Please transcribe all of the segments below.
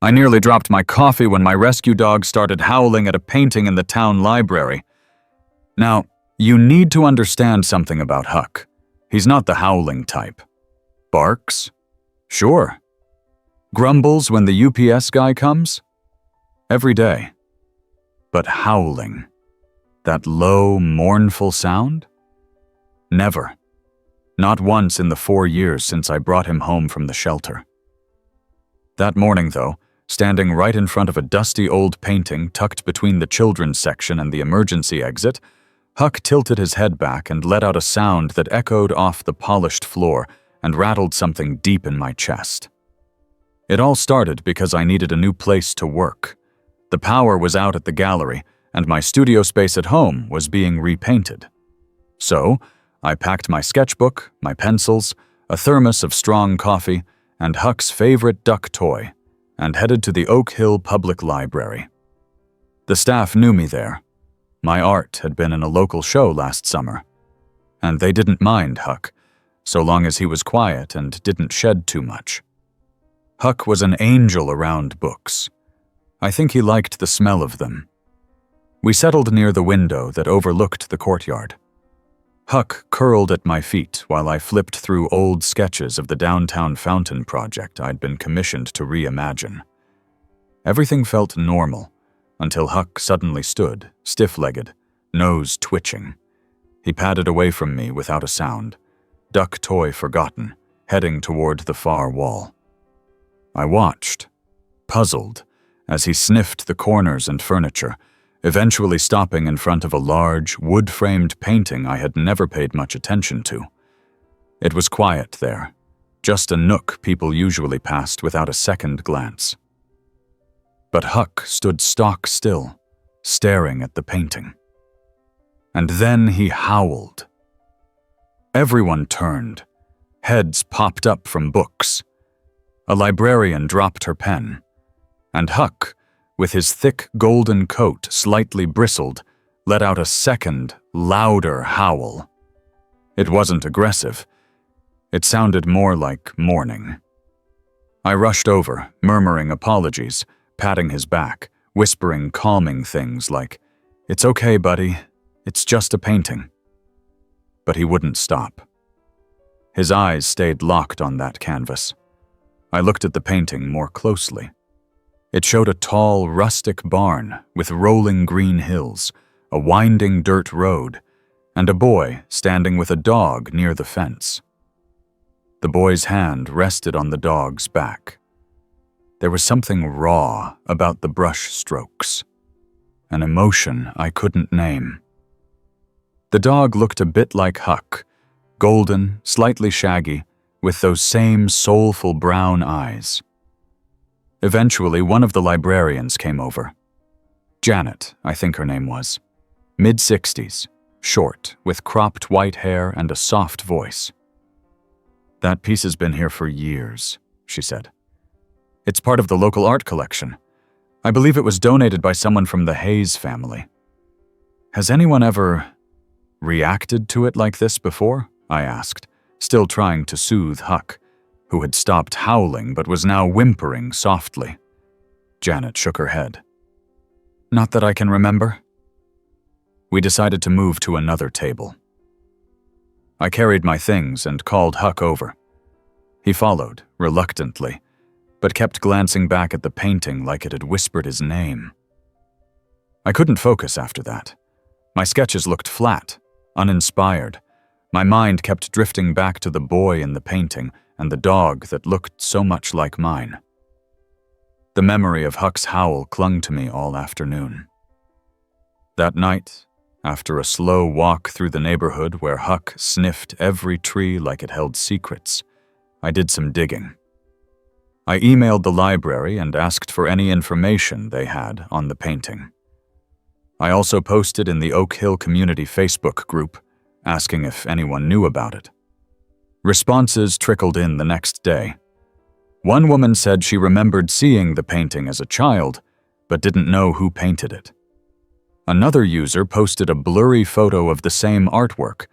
I nearly dropped my coffee when my rescue dog started howling at a painting in the town library. Now, you need to understand something about Huck. He's not the howling type. Barks? Sure. Grumbles when the UPS guy comes? Every day. But howling? That low, mournful sound? Never. Not once in the 4 years since I brought him home from the shelter. That morning, though, standing right in front of a dusty old painting tucked between the children's section and the emergency exit, Huck tilted his head back and let out a sound that echoed off the polished floor and rattled something deep in my chest. It all started because I needed a new place to work. The power was out at the gallery, and my studio space at home was being repainted. So, I packed my sketchbook, my pencils, a thermos of strong coffee, and Huck's favorite duck toy, and headed to the Oak Hill Public Library. The staff knew me there. My art had been in a local show last summer, and they didn't mind Huck, so long as he was quiet and didn't shed too much. Huck was an angel around books. I think he liked the smell of them. We settled near the window that overlooked the courtyard. Huck curled at my feet while I flipped through old sketches of the downtown fountain project I'd been commissioned to reimagine. Everything felt normal until Huck suddenly stood, stiff-legged, nose twitching. He padded away from me without a sound, duck toy forgotten, heading toward the far wall. I watched, puzzled, as he sniffed the corners and furniture, eventually stopping in front of a large, wood-framed painting I had never paid much attention to. It was quiet there, just a nook people usually passed without a second glance. But Huck stood stock still, staring at the painting. And then he howled. Everyone turned. Heads popped up from books. A librarian dropped her pen, and Huck, with his thick golden coat slightly bristled, let out a second, louder howl. It wasn't aggressive. It sounded more like mourning. I rushed over, murmuring apologies, patting his back, whispering calming things like, "It's okay, buddy. It's just a painting." But he wouldn't stop. His eyes stayed locked on that canvas. I looked at the painting more closely. It showed a tall, rustic barn with rolling green hills, a winding dirt road, and a boy standing with a dog near the fence. The boy's hand rested on the dog's back. There was something raw about the brush strokes, an emotion I couldn't name. The dog looked a bit like Huck, golden, slightly shaggy, with those same soulful brown eyes. Eventually, one of the librarians came over. Janet, I think her name was. Mid-60s, short, with cropped white hair and a soft voice. "That piece has been here for years," she said. "It's part of the local art collection. I believe it was donated by someone from the Hayes family. Has anyone ever reacted to it like this before?" I asked, still trying to soothe Huck, who had stopped howling but was now whimpering softly. Janet shook her head. "Not that I can remember." We decided to move to another table. I carried my things and called Huck over. He followed, reluctantly, but kept glancing back at the painting like it had whispered his name. I couldn't focus after that. My sketches looked flat, uninspired. My mind kept drifting back to the boy in the painting and the dog that looked so much like mine. The memory of Huck's howl clung to me all afternoon. That night, after a slow walk through the neighborhood where Huck sniffed every tree like it held secrets, I did some digging. I emailed the library and asked for any information they had on the painting. I also posted in the Oak Hill Community Facebook group, asking if anyone knew about it. Responses trickled in the next day. One woman said she remembered seeing the painting as a child, but didn't know who painted it. Another user posted a blurry photo of the same artwork,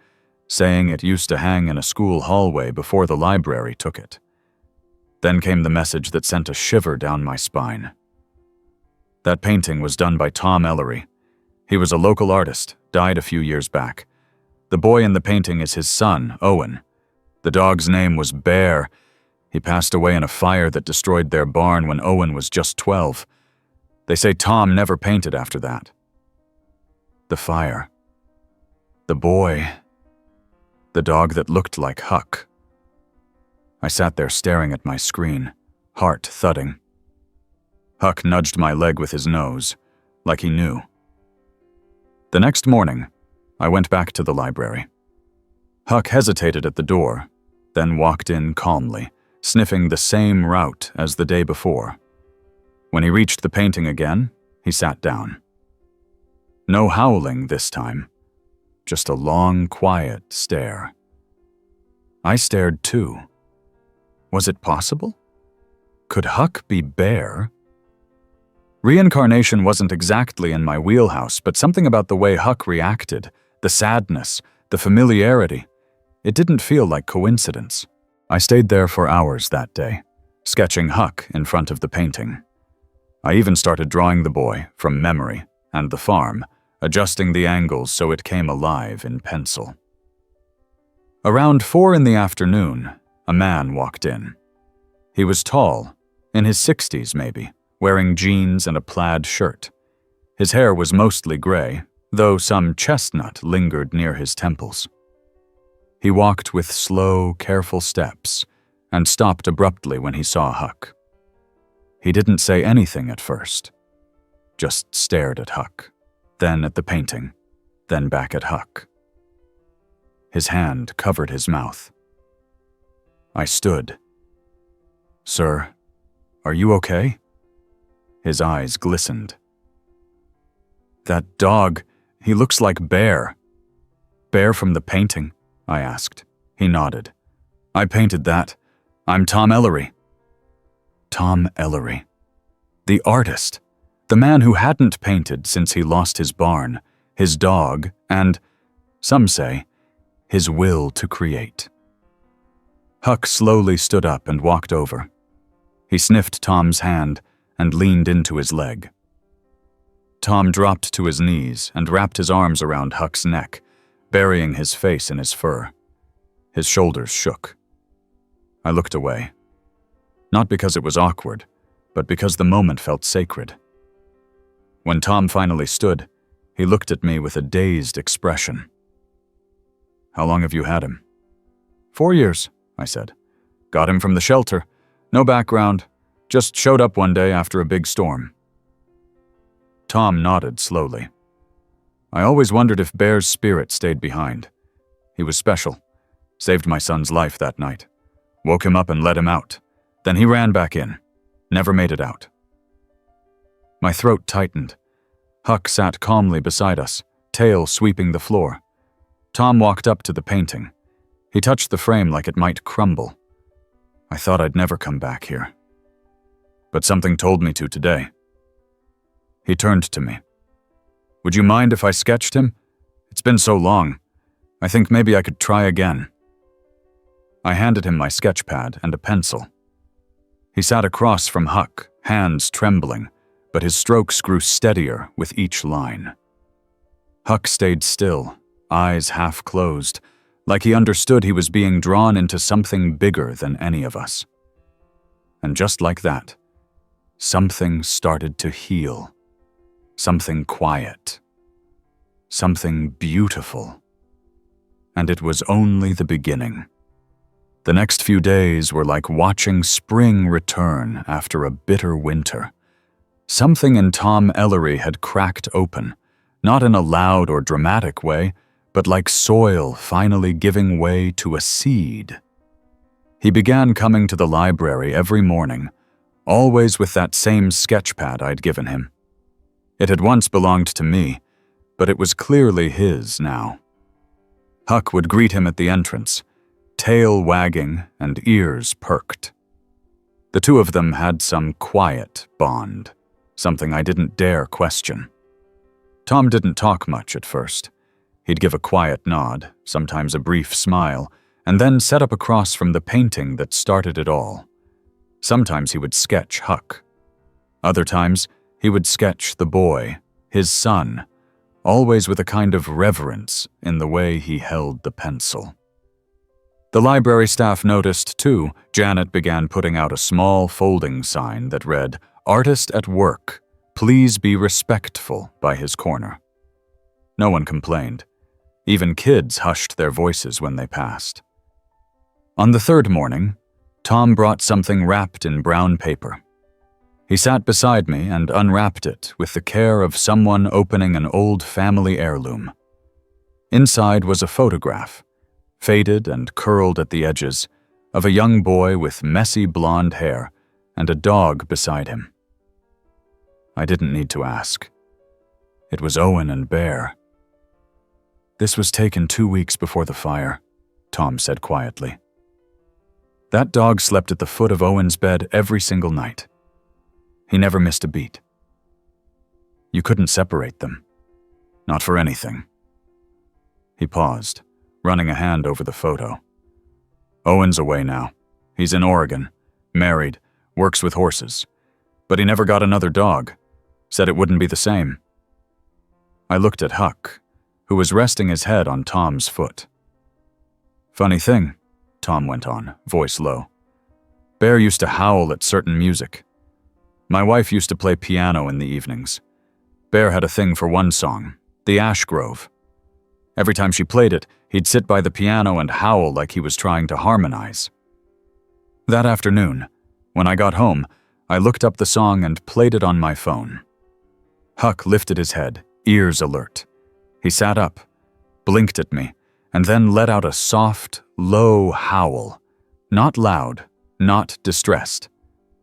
saying it used to hang in a school hallway before the library took it. Then came the message that sent a shiver down my spine. That painting was done by Tom Ellery. He was a local artist, died a few years back. The boy in the painting is his son, Owen. The dog's name was Bear. He passed away in a fire that destroyed their barn when Owen was just 12. They say Tom never painted after that. The fire. The boy. The dog that looked like Huck. I sat there staring at my screen, heart thudding. Huck nudged my leg with his nose, like he knew. The next morning, I went back to the library. Huck hesitated at the door, then walked in calmly, sniffing the same route as the day before. When he reached the painting again, he sat down. No howling this time, just a long, quiet stare. I stared too. Was it possible? Could Huck be Bear? Reincarnation wasn't exactly in my wheelhouse, but something about the way Huck reacted, the sadness, the familiarity, it didn't feel like coincidence. I stayed there for hours that day, sketching Huck in front of the painting. I even started drawing the boy from memory and the farm, adjusting the angles so it came alive in pencil. Around 4 in the afternoon, a man walked in. He was tall, in his 60s maybe, wearing jeans and a plaid shirt. His hair was mostly gray, though some chestnut lingered near his temples. He walked with slow, careful steps and stopped abruptly when he saw Huck. He didn't say anything at first, just stared at Huck, then at the painting, then back at Huck. His hand covered his mouth. I stood. "Sir, are you okay?" His eyes glistened. "That dog, he looks like Bear." "Bear from the painting?" I asked. He nodded. "I painted that. I'm Tom Ellery." Tom Ellery. The artist. The man who hadn't painted since he lost his barn, his dog, and, some say, his will to create. Huck slowly stood up and walked over. He sniffed Tom's hand and leaned into his leg. Tom dropped to his knees and wrapped his arms around Huck's neck, burying his face in his fur. His shoulders shook. I looked away. Not because it was awkward, but because the moment felt sacred. When Tom finally stood, he looked at me with a dazed expression. "How long have you had him?" 4 years, I said. "Got him from the shelter. No background. Just showed up one day after a big storm." Tom nodded slowly. "I always wondered if Bear's spirit stayed behind. He was special. Saved my son's life that night. Woke him up and let him out. Then he ran back in. Never made it out." My throat tightened. Huck sat calmly beside us, tail sweeping the floor. Tom walked up to the painting. He touched the frame like it might crumble. I thought I'd never come back here. But something told me to today. He turned to me. "Would you mind if I sketched him? It's been so long. I think maybe I could try again." I handed him my sketch pad and a pencil. He sat across from Huck, hands trembling, but his strokes grew steadier with each line. Huck stayed still, eyes half closed, like he understood he was being drawn into something bigger than any of us. And just like that, something started to heal. Something quiet. Something beautiful. And it was only the beginning. The next few days were like watching spring return after a bitter winter. Something in Tom Ellery had cracked open, not in a loud or dramatic way, but like soil finally giving way to a seed. He began coming to the library every morning, always with that same sketch pad I'd given him. It had once belonged to me, but it was clearly his now. Huck would greet him at the entrance, tail wagging and ears perked. The two of them had some quiet bond, something I didn't dare question. Tom didn't talk much at first. He'd give a quiet nod, sometimes a brief smile, and then set up across from the painting that started it all. Sometimes he would sketch Huck. Other times, he would sketch the boy, his son, always with a kind of reverence in the way he held the pencil. The library staff noticed, too. Janet began putting out a small folding sign that read, "Artist at work, please be respectful," by his corner. No one complained. Even kids hushed their voices when they passed. On the third morning, Tom brought something wrapped in brown paper. He sat beside me and unwrapped it with the care of someone opening an old family heirloom. Inside was a photograph, faded and curled at the edges, of a young boy with messy blonde hair and a dog beside him. I didn't need to ask. It was Owen and Bear. "This was taken 2 weeks before the fire," Tom said quietly. That dog slept at the foot of Owen's bed every single night. He never missed a beat. You couldn't separate them. Not for anything. He paused, running a hand over the photo. "Owen's away now. He's in Oregon, married, works with horses. But he never got another dog. Said it wouldn't be the same." I looked at Huck, who was resting his head on Tom's foot. "Funny thing," Tom went on, voice low. "Bear used to howl at certain music. My wife used to play piano in the evenings. Bear had a thing for one song, The Ash Grove. Every time she played it, he'd sit by the piano and howl like he was trying to harmonize. That afternoon, when I got home, I looked up the song and played it on my phone. Huck lifted his head, ears alert. He sat up, blinked at me, and then let out a soft, low howl. Not loud, not distressed.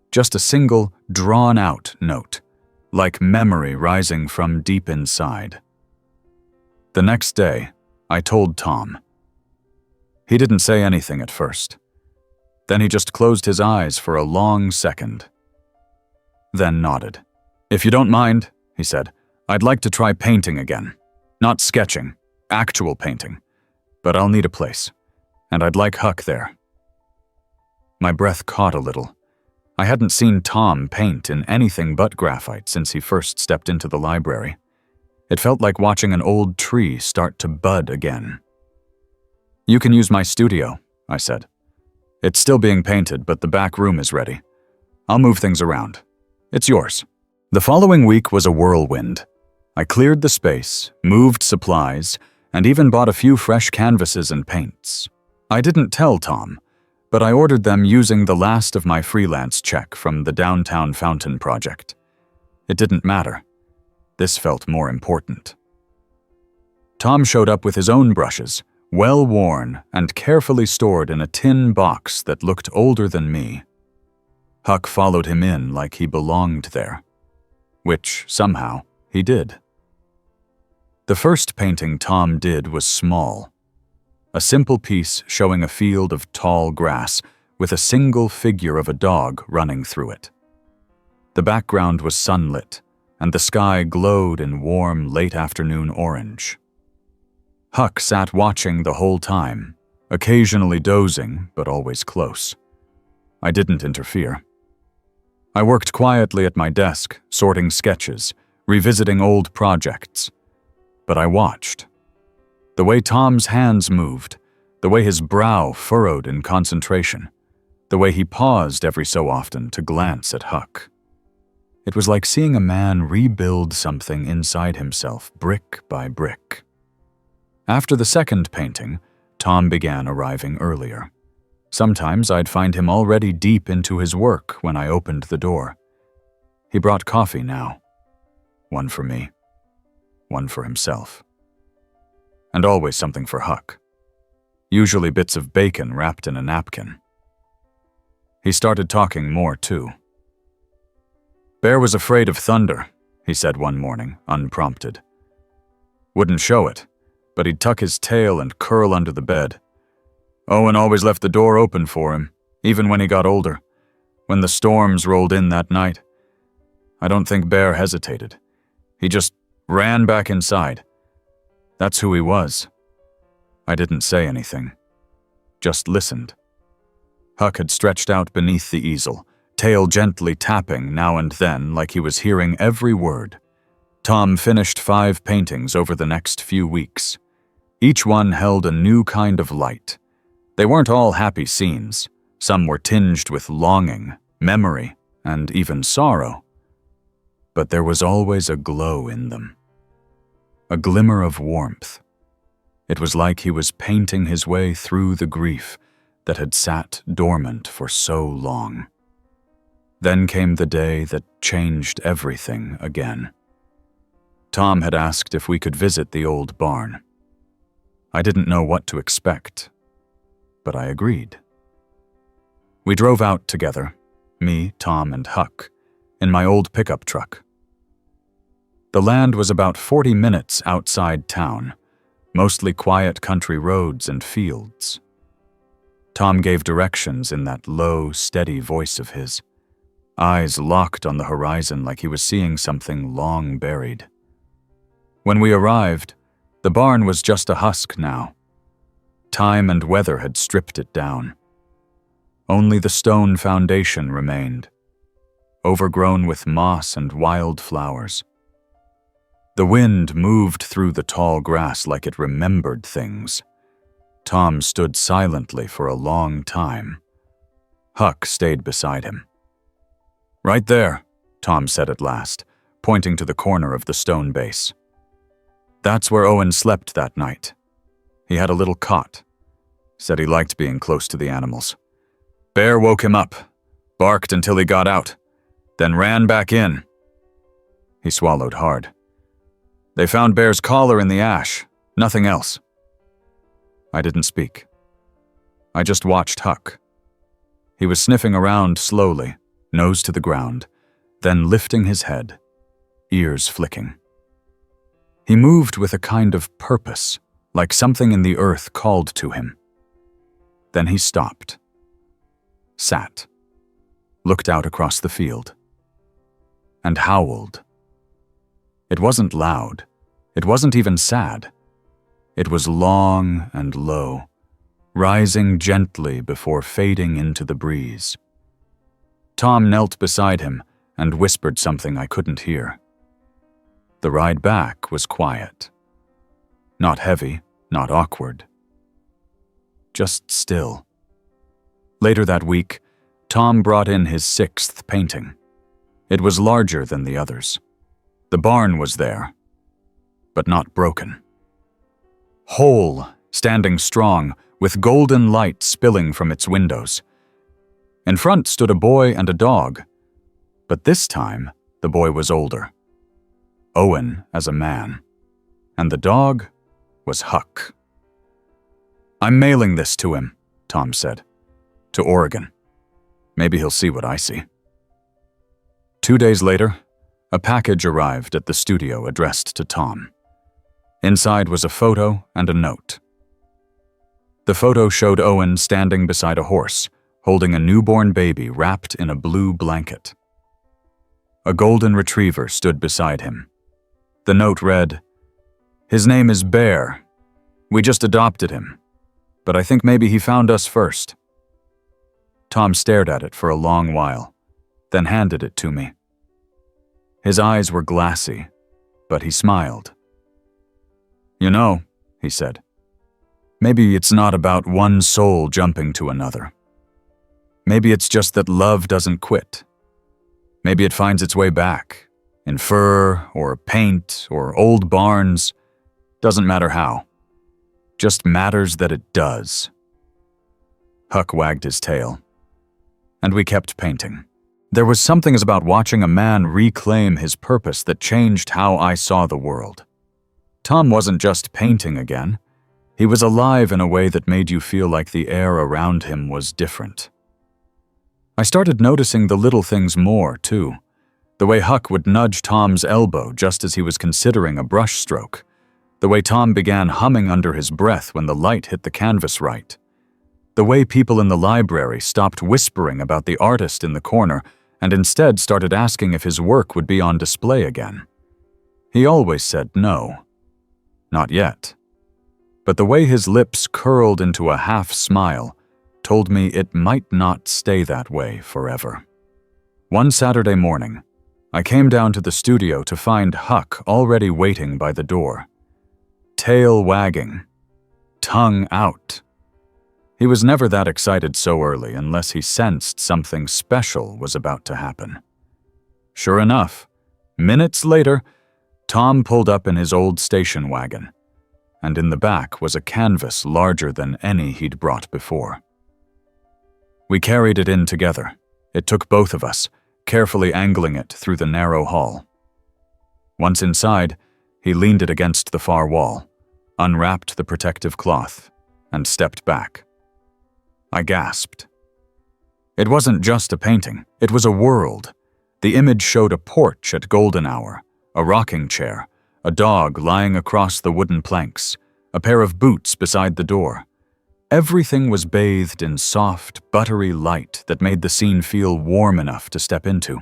Just a single, drawn-out note, like memory rising from deep inside. The next day, I told Tom. He didn't say anything at first. Then he just closed his eyes for a long second. Then nodded. "If you don't mind," he said, "I'd like to try painting again. Not sketching, actual painting. But I'll need a place, and I'd like Huck there." My breath caught a little. I hadn't seen Tom paint in anything but graphite since he first stepped into the library. It felt like watching an old tree start to bud again. "You can use my studio," I said. "It's still being painted, but the back room is ready. I'll move things around. It's yours." The following week was a whirlwind. I cleared the space, moved supplies, and even bought a few fresh canvases and paints. I didn't tell Tom, but I ordered them using the last of my freelance check from the downtown fountain project. It didn't matter. This felt more important. Tom showed up with his own brushes, well worn and carefully stored in a tin box that looked older than me. Huck followed him in like he belonged there, which, somehow, he did. The first painting Tom did was small. A simple piece showing a field of tall grass with a single figure of a dog running through it. The background was sunlit, and the sky glowed in warm late-afternoon orange. Huck sat watching the whole time, occasionally dozing, but always close. I didn't interfere. I worked quietly at my desk, sorting sketches, revisiting old projects. But I watched. The way Tom's hands moved, the way his brow furrowed in concentration, the way he paused every so often to glance at Huck. It was like seeing a man rebuild something inside himself, brick by brick. After the second painting, Tom began arriving earlier. Sometimes I'd find him already deep into his work when I opened the door. He brought coffee now. One for me, one for himself. And always something for Huck. Usually bits of bacon wrapped in a napkin. He started talking more, too. "Bear was afraid of thunder," he said one morning, unprompted. Wouldn't show it, but he'd tuck his tail and curl under the bed. Owen always left the door open for him, even when he got older, when the storms rolled in that night. I don't think Bear hesitated. He just ran back inside. That's who he was. I didn't say anything, just listened. Huck had stretched out beneath the easel, tail gently tapping now and then like he was hearing every word. Tom finished 5 paintings over the next few weeks. Each one held a new kind of light. They weren't all happy scenes. Some were tinged with longing, memory, and even sorrow. But there was always a glow in them. A glimmer of warmth. It was like he was painting his way through the grief that had sat dormant for so long. Then came the day that changed everything again. Tom had asked if we could visit the old barn. I didn't know what to expect, but I agreed. We drove out together, me, Tom, and Huck, in my old pickup truck. The land was about 40 minutes outside town, mostly quiet country roads and fields. Tom gave directions in that low, steady voice of his, eyes locked on the horizon like he was seeing something long buried. When we arrived, the barn was just a husk now. Time and weather had stripped it down. Only the stone foundation remained, overgrown with moss and wild flowers. The wind moved through the tall grass like it remembered things. Tom stood silently for a long time. Huck stayed beside him. "Right there," Tom said at last, pointing to the corner of the stone base. "That's where Owen slept that night. He had a little cot. Said he liked being close to the animals. Bear woke him up, barked until he got out, then ran back in." He swallowed hard. "They found Bear's collar in the ash, nothing else." I didn't speak. I just watched Huck. He was sniffing around slowly, nose to the ground, then lifting his head, ears flicking. He moved with a kind of purpose, like something in the earth called to him. Then he stopped, sat, looked out across the field, and howled. It wasn't loud. It wasn't even sad. It was long and low, rising gently before fading into the breeze. Tom knelt beside him and whispered something I couldn't hear. The ride back was quiet. Not heavy, not awkward. Just still. Later that week, Tom brought in his 6th painting. It was larger than the others. The barn was there, but not broken. Whole, standing strong, with golden light spilling from its windows. In front stood a boy and a dog, but this time the boy was older. Owen as a man, and the dog was Huck. "I'm mailing this to him," Tom said. "To Oregon. Maybe he'll see what I see." 2 days later, a package arrived at the studio addressed to Tom. Inside was a photo and a note. The photo showed Owen standing beside a horse, holding a newborn baby wrapped in a blue blanket. A golden retriever stood beside him. The note read, "His name is Bear. We just adopted him, but I think maybe he found us first." Tom stared at it for a long while, then handed it to me. His eyes were glassy, but he smiled. "You know," he said, "maybe it's not about one soul jumping to another. Maybe it's just that love doesn't quit. Maybe it finds its way back, in fur or paint or old barns. Doesn't matter how. Just matters that it does." Huck wagged his tail, and we kept painting. There was something about watching a man reclaim his purpose that changed how I saw the world. Tom wasn't just painting again. He was alive in a way that made you feel like the air around him was different. I started noticing the little things more, too. The way Huck would nudge Tom's elbow just as he was considering a brush stroke. The way Tom began humming under his breath when the light hit the canvas right. The way people in the library stopped whispering about the artist in the corner and instead started asking if his work would be on display again. He always said no. Not yet. But the way his lips curled into a half smile told me it might not stay that way forever. One Saturday morning, I came down to the studio to find Huck already waiting by the door. Tail wagging, tongue out. He was never that excited so early unless he sensed something special was about to happen. Sure enough, minutes later, Tom pulled up in his old station wagon, and in the back was a canvas larger than any he'd brought before. We carried it in together. It took both of us, carefully angling it through the narrow hall. Once inside, he leaned it against the far wall, unwrapped the protective cloth, and stepped back. I gasped. It wasn't just a painting, it was a world. The image showed a porch at golden hour, a rocking chair, a dog lying across the wooden planks, a pair of boots beside the door. Everything was bathed in soft, buttery light that made the scene feel warm enough to step into.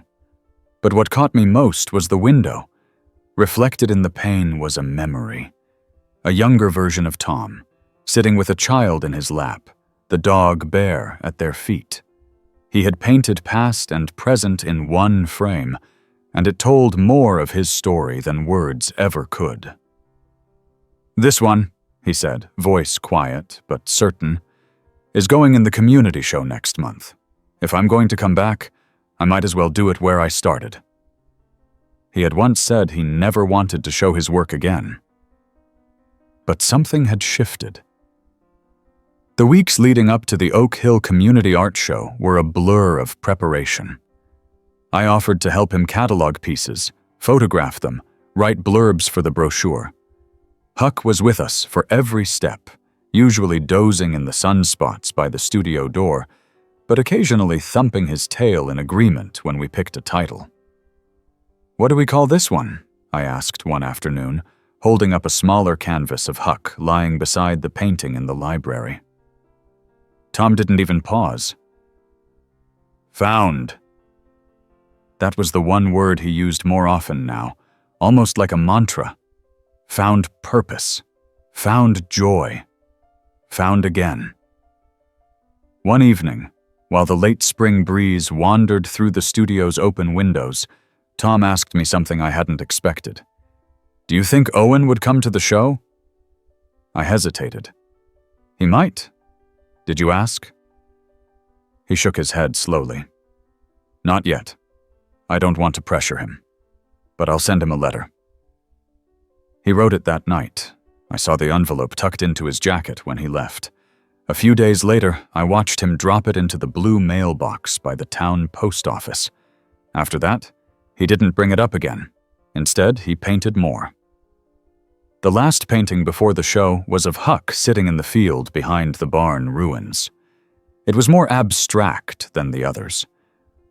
But what caught me most was the window. Reflected in the pane was a memory. A younger version of Tom, sitting with a child in his lap, the dog Bear at their feet. He had painted past and present in one frame, and it told more of his story than words ever could. "This one," he said, voice quiet but certain, "is going in the community show next month. If I'm going to come back, I might as well do it where I started." He had once said he never wanted to show his work again. But something had shifted. The weeks leading up to the Oak Hill Community Art Show were a blur of preparation. I offered to help him catalog pieces, photograph them, write blurbs for the brochure. Huck was with us for every step, usually dozing in the sunspots by the studio door, but occasionally thumping his tail in agreement when we picked a title. "What do we call this one?" I asked one afternoon, holding up a smaller canvas of Huck lying beside the painting in the library. Tom didn't even pause. "Found." That was the one word he used more often now, almost like a mantra. Found purpose. Found joy. Found again. One evening, while the late spring breeze wandered through the studio's open windows, Tom asked me something I hadn't expected. "Do you think Owen would come to the show?" I hesitated. "He might. Did you ask?" He shook his head slowly. "Not yet. I don't want to pressure him. But I'll send him a letter." He wrote it that night. I saw the envelope tucked into his jacket when he left. A few days later, I watched him drop it into the blue mailbox by the town post office. After that, he didn't bring it up again. Instead, he painted more. The last painting before the show was of Huck sitting in the field behind the barn ruins. It was more abstract than the others.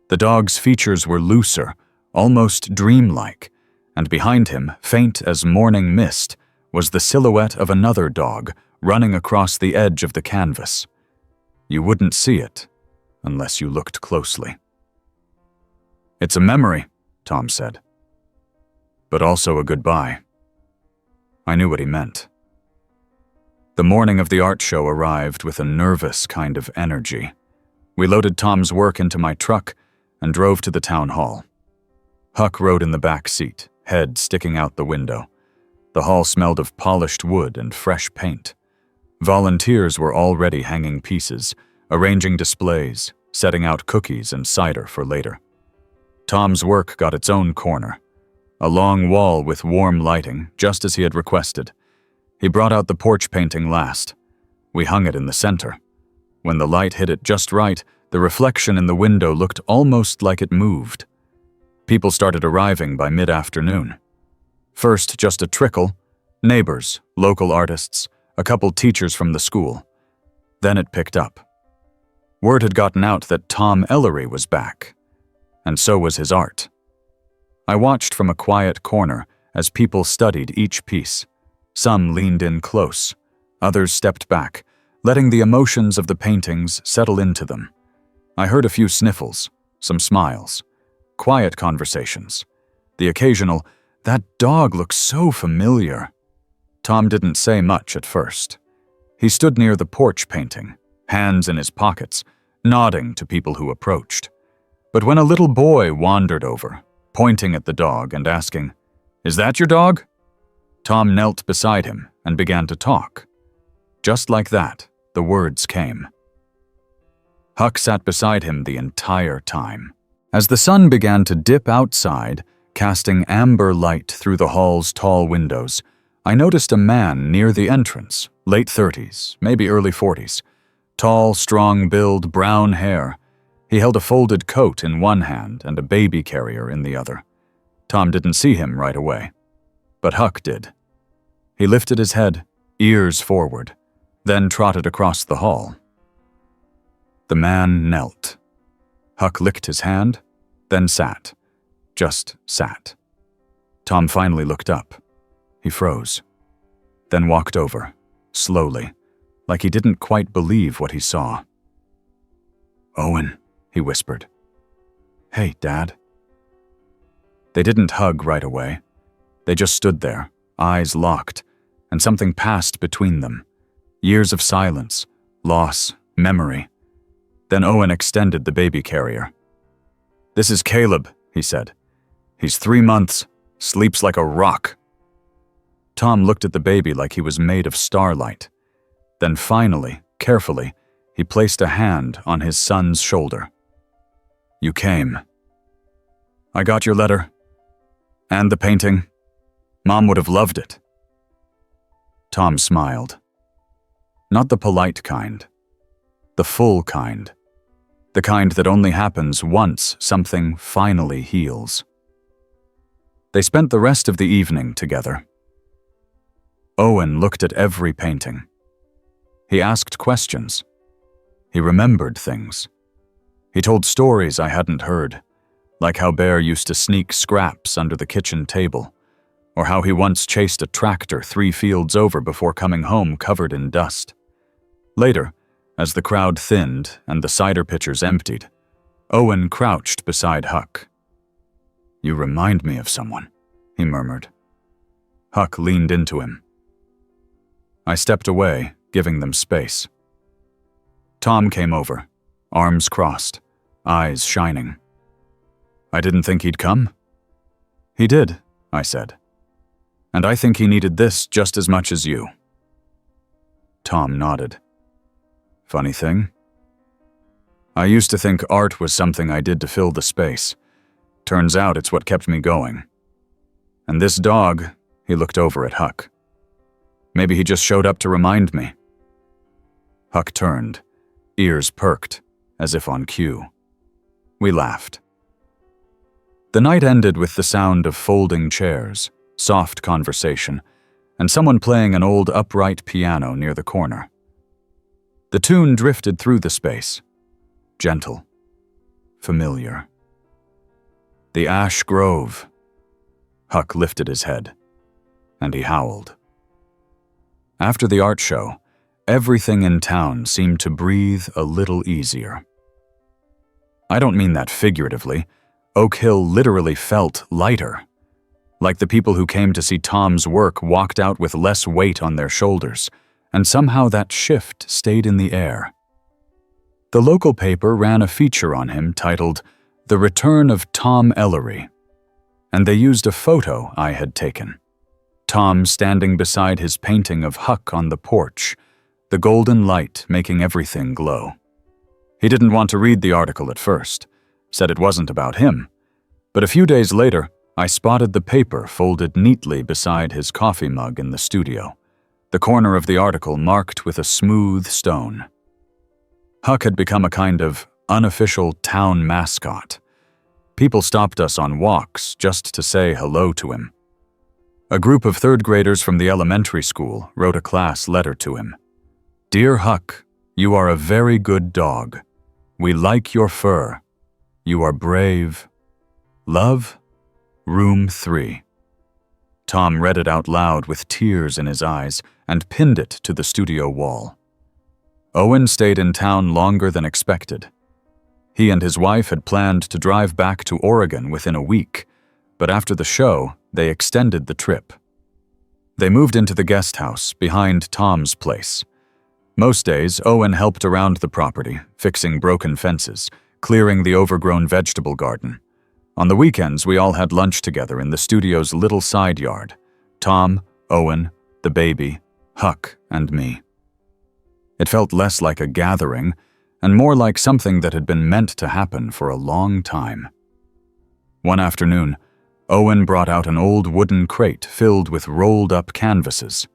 The dog's features were looser, almost dreamlike, and behind him, faint as morning mist, was the silhouette of another dog running across the edge of the canvas. You wouldn't see it unless you looked closely. "It's a memory," Tom said, "but also a goodbye." I knew what he meant. The morning of the art show arrived with a nervous kind of energy. We loaded Tom's work into my truck and drove to the town hall. Huck rode in the back seat, head sticking out the window. The hall smelled of polished wood and fresh paint. Volunteers were already hanging pieces, arranging displays, setting out cookies and cider for later. Tom's work got its own corner. A long wall with warm lighting, just as he had requested. He brought out the porch painting last. We hung it in the center. When the light hit it just right, the reflection in the window looked almost like it moved. People started arriving by mid-afternoon. First, just a trickle, neighbors, local artists, a couple teachers from the school. Then it picked up. Word had gotten out that Tom Ellery was back, and so was his art. I watched from a quiet corner as people studied each piece. Some leaned in close, others stepped back, letting the emotions of the paintings settle into them. I heard a few sniffles, some smiles, quiet conversations. The occasional, "That dog looks so familiar." Tom didn't say much at first. He stood near the porch painting, hands in his pockets, nodding to people who approached. But when a little boy wandered over, pointing at the dog and asking, "Is that your dog?" Tom knelt beside him and began to talk. Just like that, the words came. Huck sat beside him the entire time. As the sun began to dip outside, casting amber light through the hall's tall windows, I noticed a man near the entrance, late 30s, maybe early 40s. Tall, strong-build, brown hair. He held a folded coat in one hand and a baby carrier in the other. Tom didn't see him right away, but Huck did. He lifted his head, ears forward, then trotted across the hall. The man knelt. Huck licked his hand, then sat. Just sat. Tom finally looked up. He froze, then walked over, slowly, like he didn't quite believe what he saw. "Owen," he whispered. "Hey, Dad." They didn't hug right away. They just stood there, eyes locked, and something passed between them. Years of silence, loss, memory. Then Owen extended the baby carrier. "This is Caleb," he said. "He's 3 months, sleeps like a rock." Tom looked at the baby like he was made of starlight. Then finally, carefully, he placed a hand on his son's shoulder. "You came. I got your letter. And the painting. Mom would have loved it." Tom smiled. Not the polite kind. The full kind. The kind that only happens once something finally heals. They spent the rest of the evening together. Owen looked at every painting. He asked questions. He remembered things. He told stories I hadn't heard, like how Bear used to sneak scraps under the kitchen table, or how he once chased a tractor 3 fields over before coming home covered in dust. Later, as the crowd thinned and the cider pitchers emptied, Owen crouched beside Huck. "You remind me of someone," he murmured. Huck leaned into him. I stepped away, giving them space. Tom came over, arms crossed, eyes shining. "I didn't think he'd come." "He did," I said. "And I think he needed this just as much as you." Tom nodded. "Funny thing. I used to think art was something I did to fill the space. Turns out it's what kept me going. And this dog," he looked over at Huck. "Maybe he just showed up to remind me." Huck turned, ears perked, as if on cue. We laughed. The night ended with the sound of folding chairs, soft conversation, and someone playing an old upright piano near the corner. The tune drifted through the space, gentle, familiar. "The Ash Grove." Huck lifted his head, and he howled. After the art show, everything in town seemed to breathe a little easier. I don't mean that figuratively. Oak Hill literally felt lighter, like the people who came to see Tom's work walked out with less weight on their shoulders, and somehow that shift stayed in the air. The local paper ran a feature on him titled "The Return of Tom Ellery," and they used a photo I had taken. Tom standing beside his painting of Huck on the porch, the golden light making everything glow. He didn't want to read the article at first, said it wasn't about him, but a few days later, I spotted the paper folded neatly beside his coffee mug in the studio, the corner of the article marked with a smooth stone. Huck had become a kind of unofficial town mascot. People stopped us on walks just to say hello to him. A group of 3rd graders from the elementary school wrote a class letter to him. "Dear Huck, you are a very good dog. We like your fur. You are brave. Love, Room 3. Tom read it out loud with tears in his eyes and pinned it to the studio wall. Owen stayed in town longer than expected. He and his wife had planned to drive back to Oregon within a week, but after the show, they extended the trip. They moved into the guest house behind Tom's place. Most days, Owen helped around the property, fixing broken fences, clearing the overgrown vegetable garden. On the weekends, we all had lunch together in the studio's little side yard. Tom, Owen, the baby, Huck, and me. It felt less like a gathering and more like something that had been meant to happen for a long time. One afternoon, Owen brought out an old wooden crate filled with rolled-up canvases.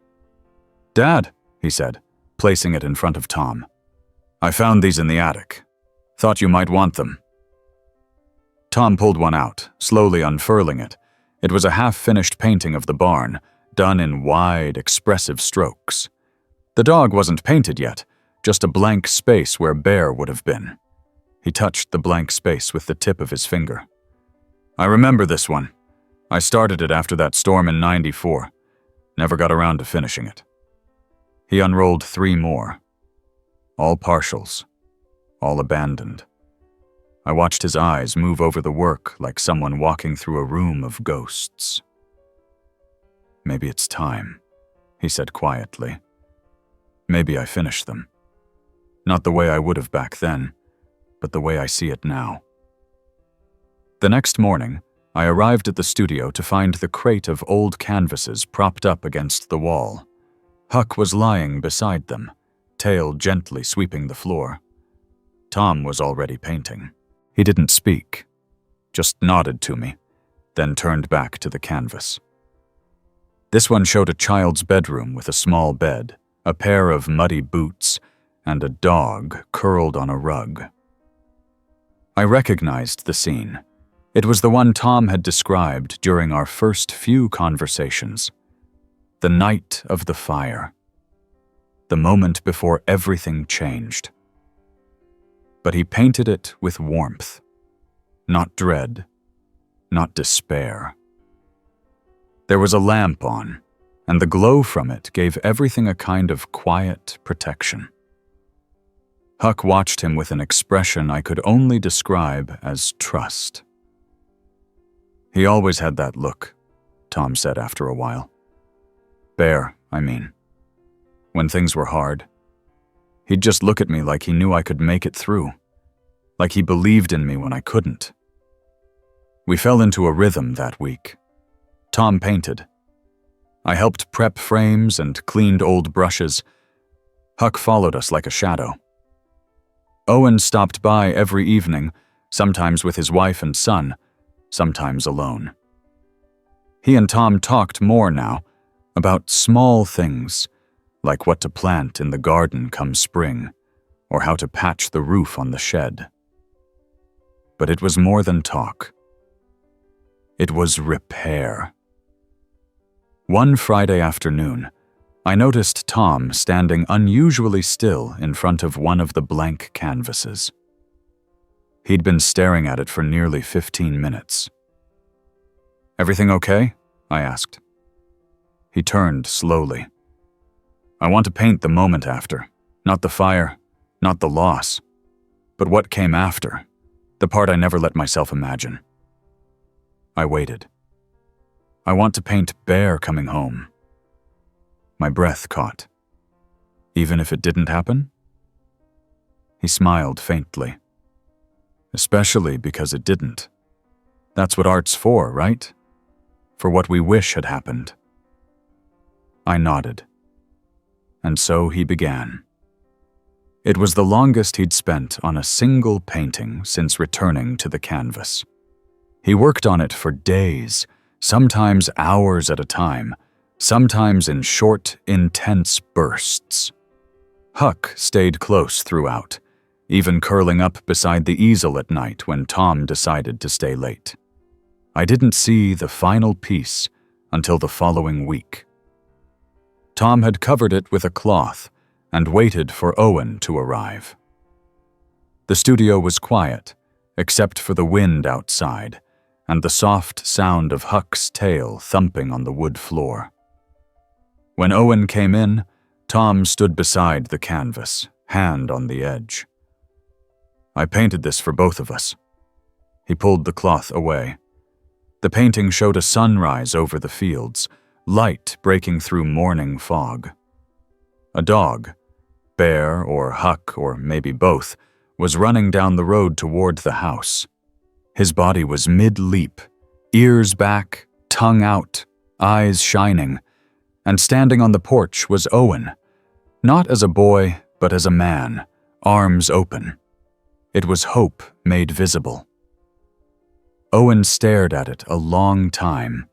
"Dad," he said, placing it in front of Tom. "I found these in the attic. Thought you might want them." Tom pulled one out, slowly unfurling it. It was a half-finished painting of the barn, done in wide, expressive strokes. The dog wasn't painted yet, just a blank space where Bear would have been. He touched the blank space with the tip of his finger. "I remember this one. I started it after that storm in '94. Never got around to finishing it." He unrolled 3 more. All partials. All abandoned. I watched his eyes move over the work like someone walking through a room of ghosts. "Maybe it's time," he said quietly. "Maybe I finish them. Not the way I would have back then, but the way I see it now." The next morning, I arrived at the studio to find the crate of old canvases propped up against the wall. Huck was lying beside them, tail gently sweeping the floor. Tom was already painting. He didn't speak, just nodded to me, then turned back to the canvas. This one showed a child's bedroom with a small bed, a pair of muddy boots, and a dog curled on a rug. I recognized the scene. It was the one Tom had described during our first few conversations. The night of the fire. The moment before everything changed. But he painted it with warmth. Not dread. Not despair. There was a lamp on, and the glow from it gave everything a kind of quiet protection. Huck watched him with an expression I could only describe as trust. "He always had that look," Tom said after a while. "Bear, I mean. When things were hard. He'd just look at me like he knew I could make it through. Like he believed in me when I couldn't." We fell into a rhythm that week. Tom painted. I helped prep frames and cleaned old brushes. Huck followed us like a shadow. Owen stopped by every evening, sometimes with his wife and son, sometimes alone. He and Tom talked more now, about small things, like what to plant in the garden come spring, or how to patch the roof on the shed. But it was more than talk. It was repair. One Friday afternoon, I noticed Tom standing unusually still in front of one of the blank canvases. He'd been staring at it for nearly 15 minutes. "Everything okay?" I asked. He turned slowly. "I want to paint the moment after, not the fire, not the loss, but what came after, the part I never let myself imagine." I waited. "I want to paint Bear coming home." My breath caught. "Even if it didn't happen?" He smiled faintly. "Especially because it didn't. That's what art's for, right? For what we wish had happened." I nodded. And so he began. It was the longest he'd spent on a single painting since returning to the canvas. He worked on it for days, sometimes hours at a time, sometimes in short, intense bursts. Huck stayed close throughout, even curling up beside the easel at night when Tom decided to stay late. I didn't see the final piece until the following week. Tom had covered it with a cloth and waited for Owen to arrive. The studio was quiet, except for the wind outside and the soft sound of Huck's tail thumping on the wood floor. When Owen came in, Tom stood beside the canvas, hand on the edge. "I painted this for both of us." He pulled the cloth away. The painting showed a sunrise over the fields, light breaking through morning fog. A dog, Bear or Huck or maybe both, was running down the road toward the house. His body was mid-leap, ears back, tongue out, eyes shining, and standing on the porch was Owen, not as a boy, but as a man, arms open. It was hope made visible. Owen stared at it a long time.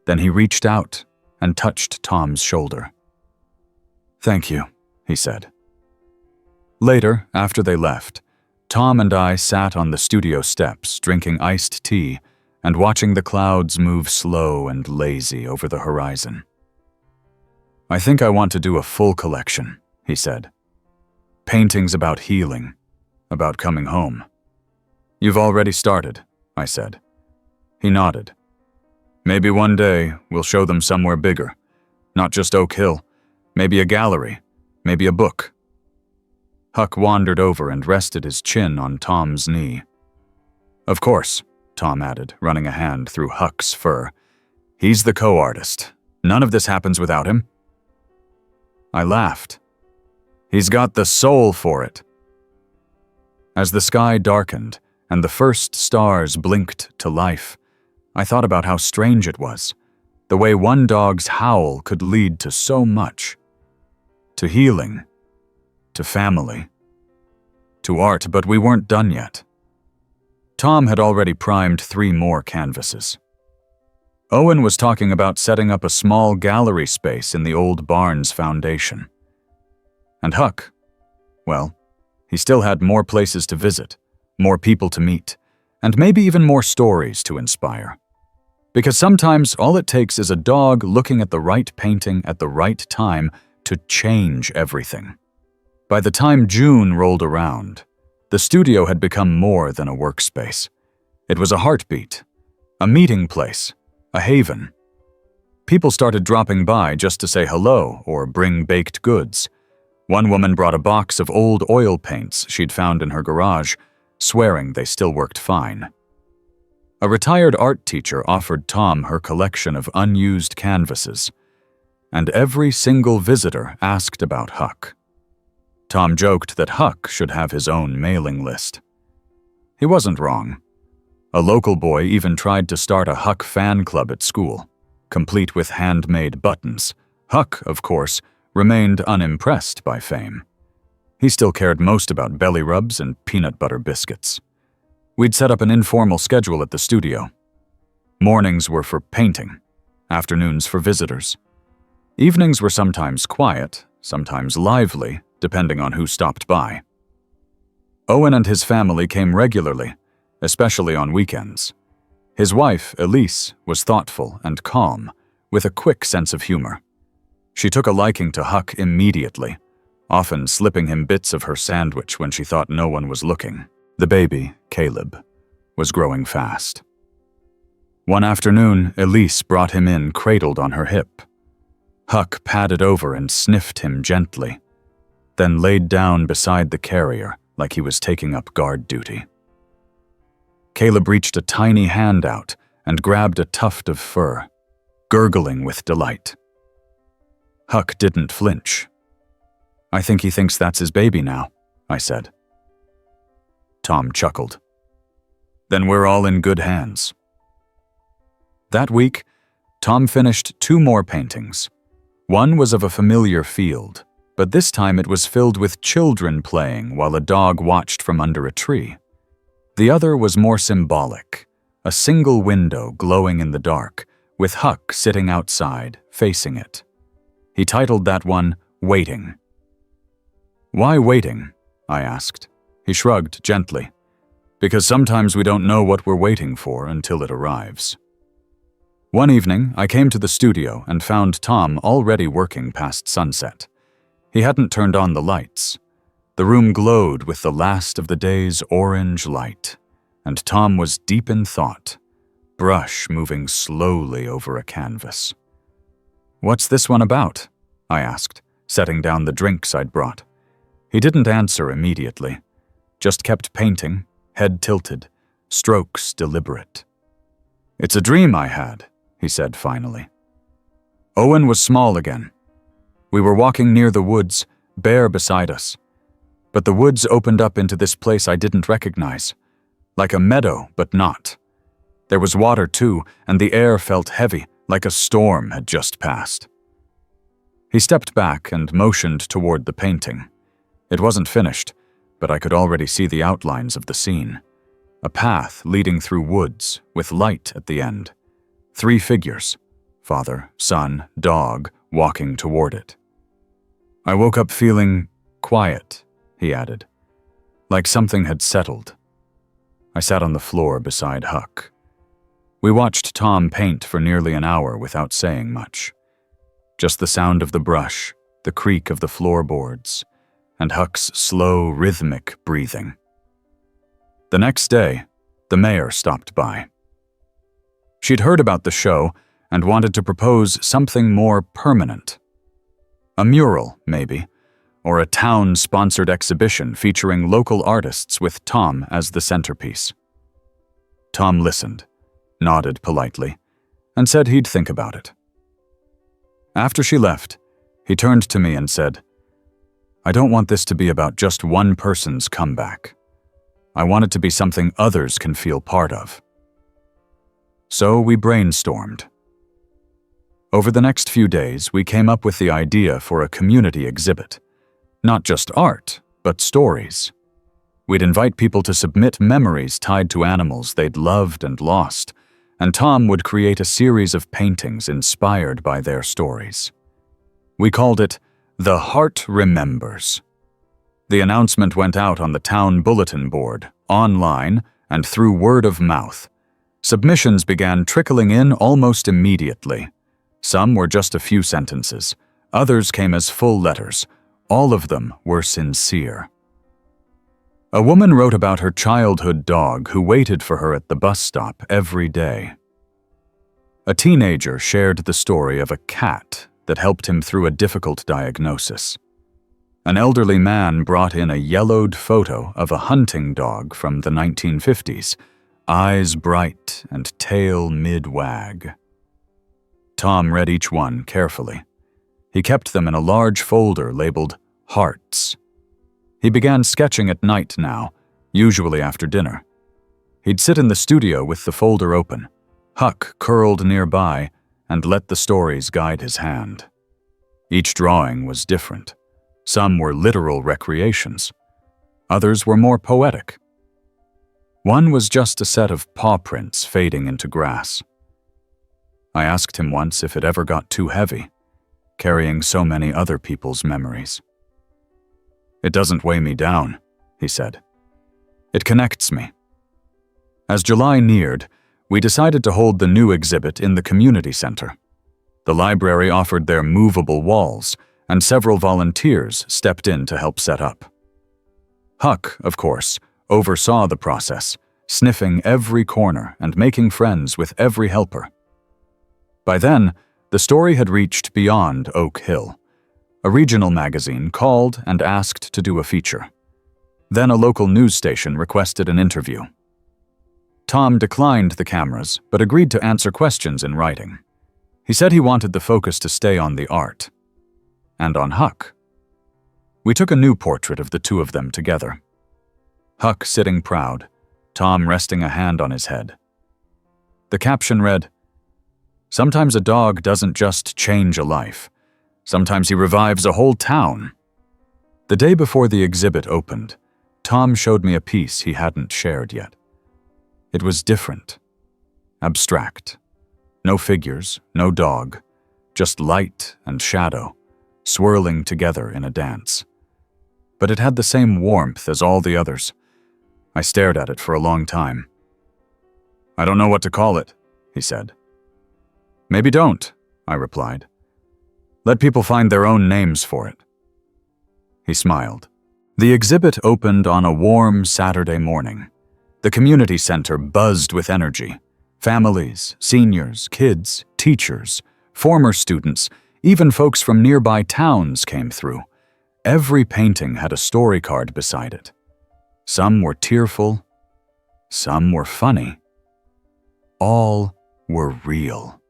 Then he reached out and touched Tom's shoulder. "Thank you," he said. Later, after they left, Tom and I sat on the studio steps drinking iced tea and watching the clouds move slow and lazy over the horizon. "I think I want to do a full collection," he said. "Paintings about healing, about coming home." "You've already started," I said. He nodded. "Maybe one day we'll show them somewhere bigger, not just Oak Hill, maybe a gallery, maybe a book." Huck wandered over and rested his chin on Tom's knee. "Of course," Tom added, running a hand through Huck's fur. "He's the co-artist. None of this happens without him." I laughed. "He's got the soul for it." As the sky darkened and the first stars blinked to life, I thought about how strange it was, the way one dog's howl could lead to so much. To healing, to family, to art, but we weren't done yet. Tom had already primed 3 more canvases. Owen was talking about setting up a small gallery space in the old barn's foundation. And Huck, well, he still had more places to visit, more people to meet, and maybe even more stories to inspire. Because sometimes all it takes is a dog looking at the right painting at the right time to change everything. By the time June rolled around, the studio had become more than a workspace. It was a heartbeat, a meeting place, a haven. People started dropping by just to say hello or bring baked goods. One woman brought a box of old oil paints she'd found in her garage, swearing they still worked fine. A retired art teacher offered Tom her collection of unused canvases, and every single visitor asked about Huck. Tom joked that Huck should have his own mailing list. He wasn't wrong. A local boy even tried to start a Huck fan club at school, complete with handmade buttons. Huck, of course, remained unimpressed by fame. He still cared most about belly rubs and peanut butter biscuits. We'd set up an informal schedule at the studio. Mornings were for painting, afternoons for visitors. Evenings were sometimes quiet, sometimes lively, depending on who stopped by. Owen and his family came regularly, especially on weekends. His wife, Elise, was thoughtful and calm, with a quick sense of humor. She took a liking to Huck immediately, often slipping him bits of her sandwich when she thought no one was looking. The baby, Caleb, was growing fast. One afternoon, Elise brought him in cradled on her hip. Huck padded over and sniffed him gently, then laid down beside the carrier like he was taking up guard duty. Caleb reached a tiny hand out and grabbed a tuft of fur, gurgling with delight. Huck didn't flinch. "I think he thinks that's his baby now," I said. Tom chuckled. "Then we're all in good hands." That week, Tom finished 2 more paintings. One was of a familiar field, but this time it was filled with children playing while a dog watched from under a tree. The other was more symbolic, a single window glowing in the dark, with Huck sitting outside, facing it. He titled that one, "Waiting." "Why waiting?" I asked. He shrugged gently. "Because sometimes we don't know what we're waiting for until it arrives." One evening, I came to the studio and found Tom already working past sunset. He hadn't turned on the lights. The room glowed with the last of the day's orange light, and Tom was deep in thought, brush moving slowly over a canvas. "What's this one about?" I asked, setting down the drinks I'd brought. He didn't answer immediately, just kept painting, head tilted, strokes deliberate. "It's a dream I had," he said finally. Owen was small again. We were walking near the woods, Bear beside us. But the woods opened up into this place I didn't recognize. Like a meadow, but not. There was water too, and the air felt heavy, like a storm had just passed. He stepped back and motioned toward the painting. It wasn't finished, but I could already see the outlines of the scene. A path leading through woods, with light at the end. 3 figures, father, son, dog, walking toward it. I woke up feeling quiet, he added, like something had settled. I sat on the floor beside Huck. We watched Tom paint for nearly an hour without saying much. Just the sound of the brush, the creak of the floorboards, and Huck's slow, rhythmic breathing. The next day, the mayor stopped by. She'd heard about the show and wanted to propose something more permanent. A mural, maybe, or a town-sponsored exhibition featuring local artists with Tom as the centerpiece. Tom listened, nodded politely, and said he'd think about it. After she left, he turned to me and said, "I don't want this to be about just one person's comeback. I want it to be something others can feel part of." So we brainstormed. Over the next few days, we came up with the idea for a community exhibit. Not just art, but stories. We'd invite people to submit memories tied to animals they'd loved and lost, and Tom would create a series of paintings inspired by their stories. We called it The Heart Remembers. The announcement went out on the town bulletin board, online, and through word of mouth. Submissions began trickling in almost immediately. Some were just a few sentences. Others came as full letters. All of them were sincere. A woman wrote about her childhood dog who waited for her at the bus stop every day. A teenager shared the story of a cat that helped him through a difficult diagnosis. An elderly man brought in a yellowed photo of a hunting dog from the 1950s, eyes bright and tail mid-wag. Tom read each one carefully. He kept them in a large folder labeled Hearts. He began sketching at night now, usually after dinner. He'd sit in the studio with the folder open, Huck curled nearby, and let the stories guide his hand. Each drawing was different. Some were literal recreations. Others were more poetic. One was just a set of paw prints fading into grass. I asked him once if it ever got too heavy, carrying so many other people's memories. "It doesn't weigh me down," he said. "It connects me." As July neared, we decided to hold the new exhibit in the community center. The library offered their movable walls, and several volunteers stepped in to help set up. Huck, of course, oversaw the process, sniffing every corner and making friends with every helper. By then, the story had reached beyond Oak Hill. A regional magazine called and asked to do a feature. Then a local news station requested an interview. Tom declined the cameras, but agreed to answer questions in writing. He said he wanted the focus to stay on the art. And on Huck. We took a new portrait of the two of them together. Huck sitting proud, Tom resting a hand on his head. The caption read, "Sometimes a dog doesn't just change a life. Sometimes he revives a whole town." The day before the exhibit opened, Tom showed me a piece he hadn't shared yet. It was different, abstract. No figures, no dog, just light and shadow, swirling together in a dance. But it had the same warmth as all the others. I stared at it for a long time. "I don't know what to call it," he said. "Maybe don't," I replied. "Let people find their own names for it." He smiled. The exhibit opened on a warm Saturday morning. The community center buzzed with energy. Families, seniors, kids, teachers, former students, even folks from nearby towns came through. Every painting had a story card beside it. Some were tearful, some were funny. All were real.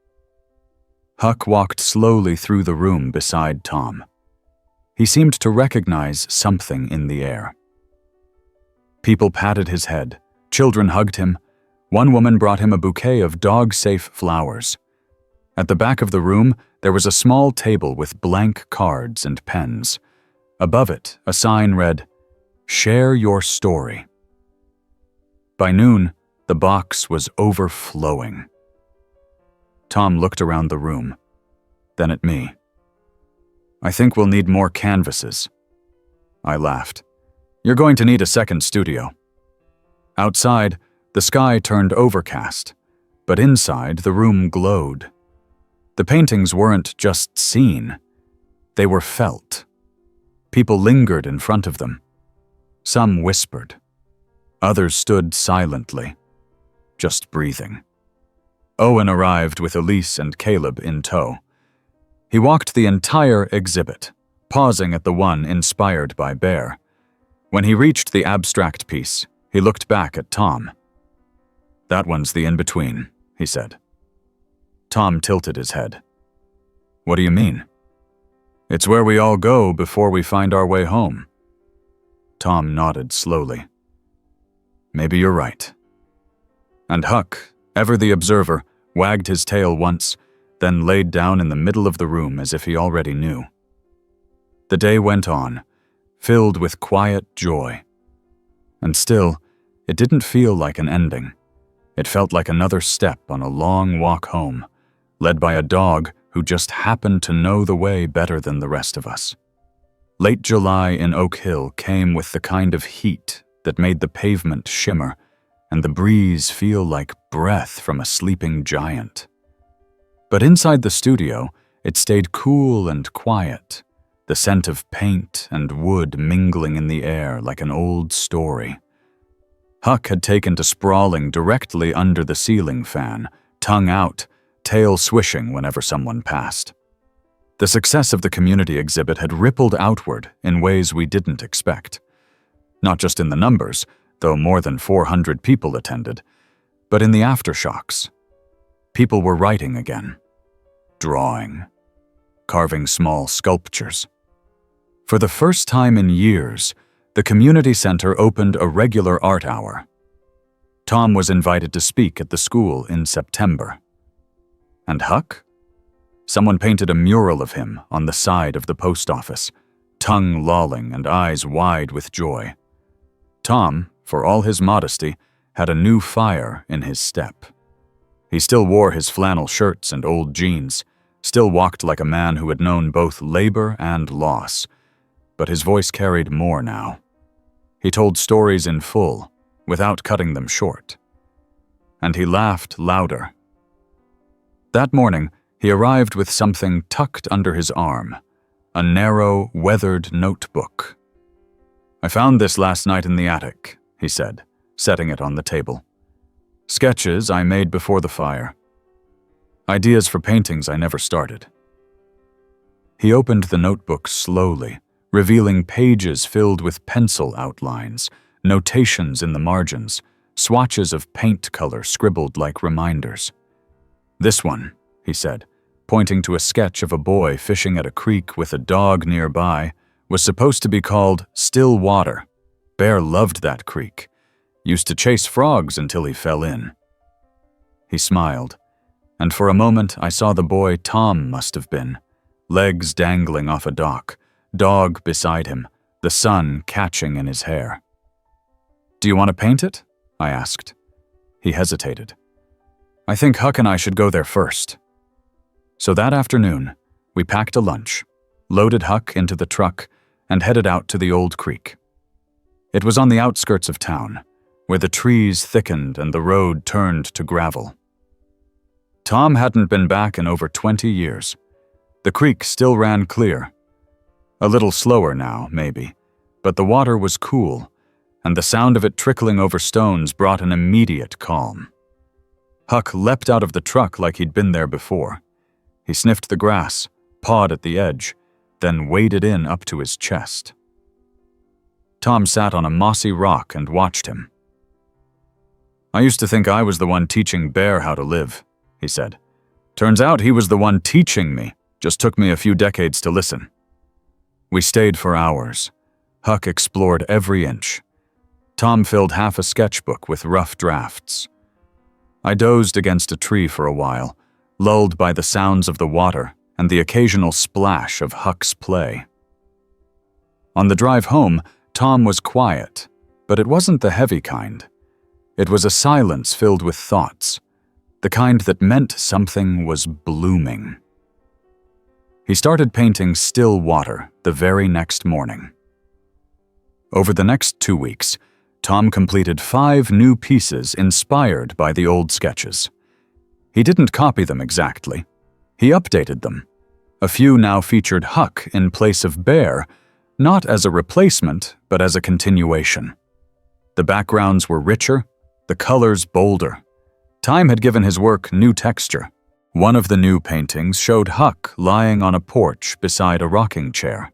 Huck walked slowly through the room beside Tom. He seemed to recognize something in the air. People patted his head. Children hugged him. One woman brought him a bouquet of dog-safe flowers. At the back of the room, there was a small table with blank cards and pens. Above it, a sign read, "Share your story." By noon, the box was overflowing. Tom looked around the room, then at me. "I think we'll need more canvases." I laughed. "You're going to need a second studio." Outside, the sky turned overcast, but inside the room glowed. The paintings weren't just seen, they were felt. People lingered in front of them. Some whispered. Others stood silently, just breathing. Owen arrived with Elise and Caleb in tow. He walked the entire exhibit, pausing at the one inspired by Bear. When he reached the abstract piece, he looked back at Tom. "That one's the in-between," he said. Tom tilted his head. "What do you mean?" "It's where we all go before we find our way home." Tom nodded slowly. "Maybe you're right." And Huck, ever the observer, wagged his tail once, then laid down in the middle of the room as if he already knew. The day went on, filled with quiet joy. And still, it didn't feel like an ending. It felt like another step on a long walk home, led by a dog who just happened to know the way better than the rest of us. Late July in Oak Hill came with the kind of heat that made the pavement shimmer and the breeze feel like breath from a sleeping giant. But inside the studio, it stayed cool and quiet, the scent of paint and wood mingling in the air like an old story. Huck had taken to sprawling directly under the ceiling fan, tongue out, tail swishing whenever someone passed. The success of the community exhibit had rippled outward in ways we didn't expect. Not just in the numbers, though more than 400 people attended, but in the aftershocks. People were writing again, drawing, carving small sculptures. For the first time in years, the community center opened a regular art hour. Tom was invited to speak at the school in September. And Huck? Someone painted a mural of him on the side of the post office, tongue lolling and eyes wide with joy. Tom, for all his modesty, had a new fire in his step. He still wore his flannel shirts and old jeans, still walked like a man who had known both labor and loss, but his voice carried more now. He told stories in full, without cutting them short. And he laughed louder. That morning, he arrived with something tucked under his arm, a narrow, weathered notebook. "I found this last night in the attic," he said, setting it on the table. "Sketches I made before the fire. Ideas for paintings I never started." He opened the notebook slowly, revealing pages filled with pencil outlines, notations in the margins, swatches of paint color scribbled like reminders. "This one," he said, pointing to a sketch of a boy fishing at a creek with a dog nearby, was supposed to be called Still Water. Bear loved that creek. Used to chase frogs until he fell in. He smiled, and for a moment I saw the boy Tom must have been, legs dangling off a dock, dog beside him, the sun catching in his hair. "Do you want to paint it?" I asked. He hesitated. "I think Huck and I should go there first." So that afternoon, we packed a lunch, loaded Huck into the truck, and headed out to the old creek. It was on the outskirts of town, where the trees thickened and the road turned to gravel. Tom hadn't been back in over 20 years. The creek still ran clear. A little slower now, maybe, but the water was cool, and the sound of it trickling over stones brought an immediate calm. Huck leapt out of the truck like he'd been there before. He sniffed the grass, pawed at the edge, then waded in up to his chest. Tom sat on a mossy rock and watched him. "I used to think I was the one teaching Bear how to live," he said. "Turns out he was the one teaching me, just took me a few decades to listen." We stayed for hours. Huck explored every inch. Tom filled half a sketchbook with rough drafts. I dozed against a tree for a while, lulled by the sounds of the water and the occasional splash of Huck's play. On the drive home, Tom was quiet, but it wasn't the heavy kind. It was a silence filled with thoughts, the kind that meant something was blooming. He started painting still water the very next morning. Over the next 2 weeks, Tom completed 5 new pieces inspired by the old sketches. He didn't copy them exactly. He updated them. A few now featured Huck in place of Bear, not as a replacement, but as a continuation. The backgrounds were richer, the colors bolder. Time had given his work new texture. One of the new paintings showed Huck lying on a porch beside a rocking chair.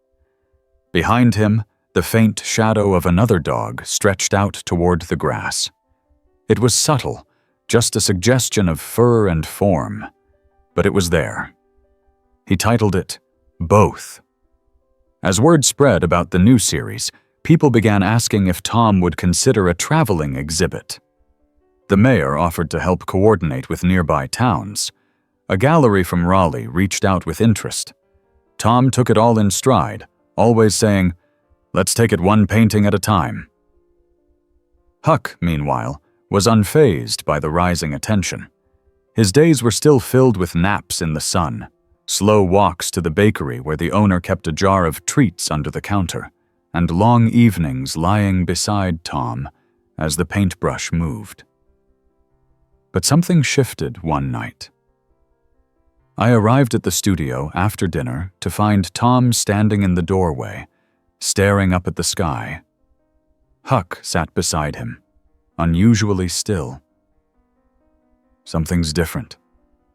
Behind him, the faint shadow of another dog stretched out toward the grass. It was subtle, just a suggestion of fur and form, but it was there. He titled it, Both. As word spread about the new series, people began asking if Tom would consider a traveling exhibit. The mayor offered to help coordinate with nearby towns. A gallery from Raleigh reached out with interest. Tom took it all in stride, always saying, "Let's take it one painting at a time." Huck, meanwhile, was unfazed by the rising attention. His days were still filled with naps in the sun, slow walks to the bakery where the owner kept a jar of treats under the counter, and long evenings lying beside Tom as the paintbrush moved. But something shifted one night. I arrived at the studio after dinner to find Tom standing in the doorway, staring up at the sky. Huck sat beside him, unusually still. "Something's different,"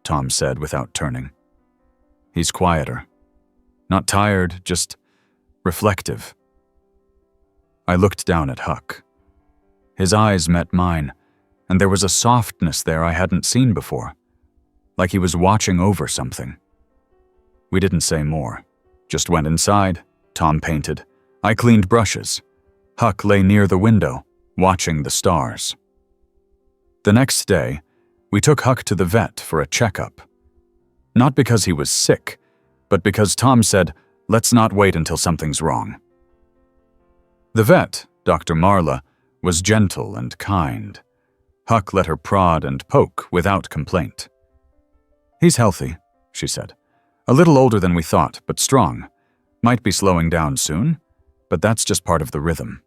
Tom said without turning. "He's quieter. Not tired, just reflective." I looked down at Huck. His eyes met mine, and there was a softness there I hadn't seen before, like he was watching over something. We didn't say more, just went inside. Tom painted. I cleaned brushes. Huck lay near the window, watching the stars. The next day, we took Huck to the vet for a checkup. Not because he was sick, but because Tom said, "Let's not wait until something's wrong." The vet, Dr. Marla, was gentle and kind. Huck let her prod and poke without complaint. "He's healthy," she said. "A little older than we thought, but strong. Might be slowing down soon, but that's just part of the rhythm."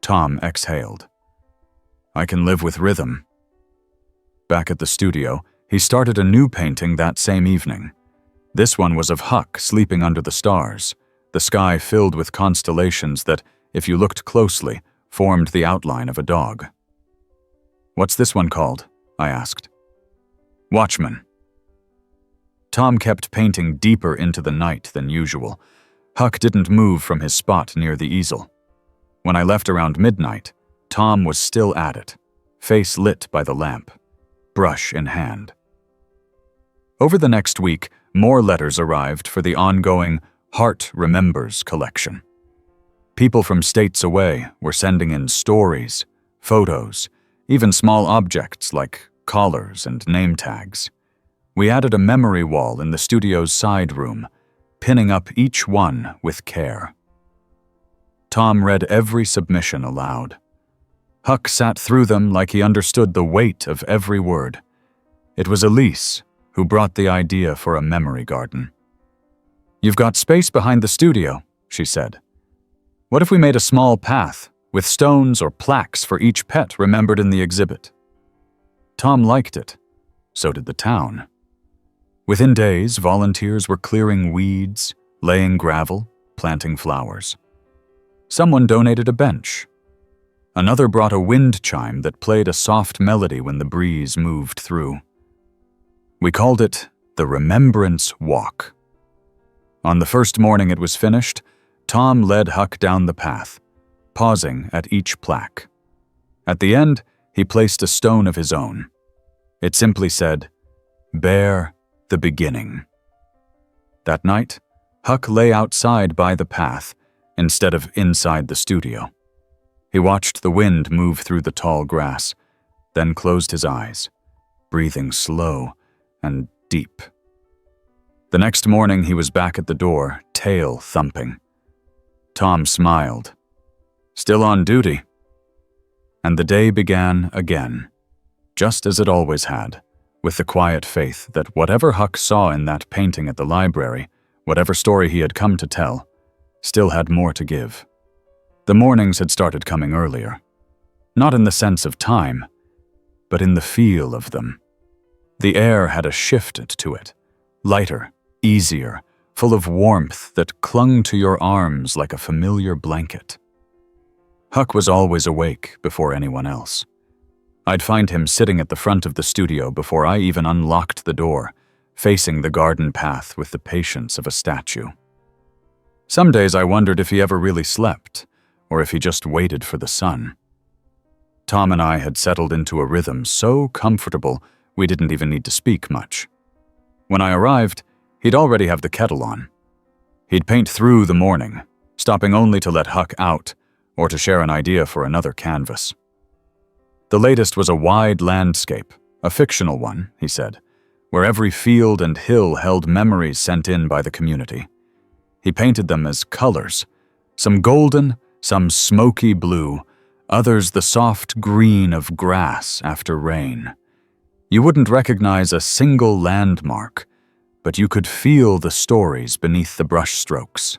Tom exhaled. "I can live with rhythm." Back at the studio, he started a new painting that same evening. This one was of Huck sleeping under the stars, the sky filled with constellations that, if you looked closely, formed the outline of a dog. "What's this one called?" I asked. "Watchman." Tom kept painting deeper into the night than usual. Huck didn't move from his spot near the easel. When I left around midnight, Tom was still at it, face lit by the lamp, brush in hand. Over the next week, more letters arrived for the ongoing Heart Remembers collection. People from states away were sending in stories, photos, even small objects like collars and name tags. We added a memory wall in the studio's side room, pinning up each one with care. Tom read every submission aloud. Huck sat through them like he understood the weight of every word. It was Elise who brought the idea for a memory garden. "You've got space behind the studio," she said. "What if we made a small path with stones or plaques for each pet remembered in the exhibit?" Tom liked it. So did the town. Within days, volunteers were clearing weeds, laying gravel, planting flowers. Someone donated a bench. Another brought a wind chime that played a soft melody when the breeze moved through. We called it the Remembrance Walk. On the first morning it was finished, Tom led Huck down the path, pausing at each plaque. At the end, he placed a stone of his own. It simply said, "Bear the beginning." That night, Huck lay outside by the path instead of inside the studio. He watched the wind move through the tall grass, then closed his eyes, breathing slow and deep. The next morning he was back at the door, tail thumping. Tom smiled. Still on duty. And the day began again, just as it always had, with the quiet faith that whatever Huck saw in that painting at the library, whatever story he had come to tell, still had more to give. The mornings had started coming earlier, not in the sense of time, but in the feel of them. The air had a shift to it, lighter, easier, full of warmth that clung to your arms like a familiar blanket. Huck was always awake before anyone else. I'd find him sitting at the front of the studio before I even unlocked the door, facing the garden path with the patience of a statue. Some days I wondered if he ever really slept, or if he just waited for the sun. Tom and I had settled into a rhythm so comfortable we didn't even need to speak much. When I arrived, he'd already have the kettle on. He'd paint through the morning, stopping only to let Huck out or to share an idea for another canvas. The latest was a wide landscape, a fictional one, he said, where every field and hill held memories sent in by the community. He painted them as colors, some golden, some smoky blue, others the soft green of grass after rain. You wouldn't recognize a single landmark, but you could feel the stories beneath the brushstrokes.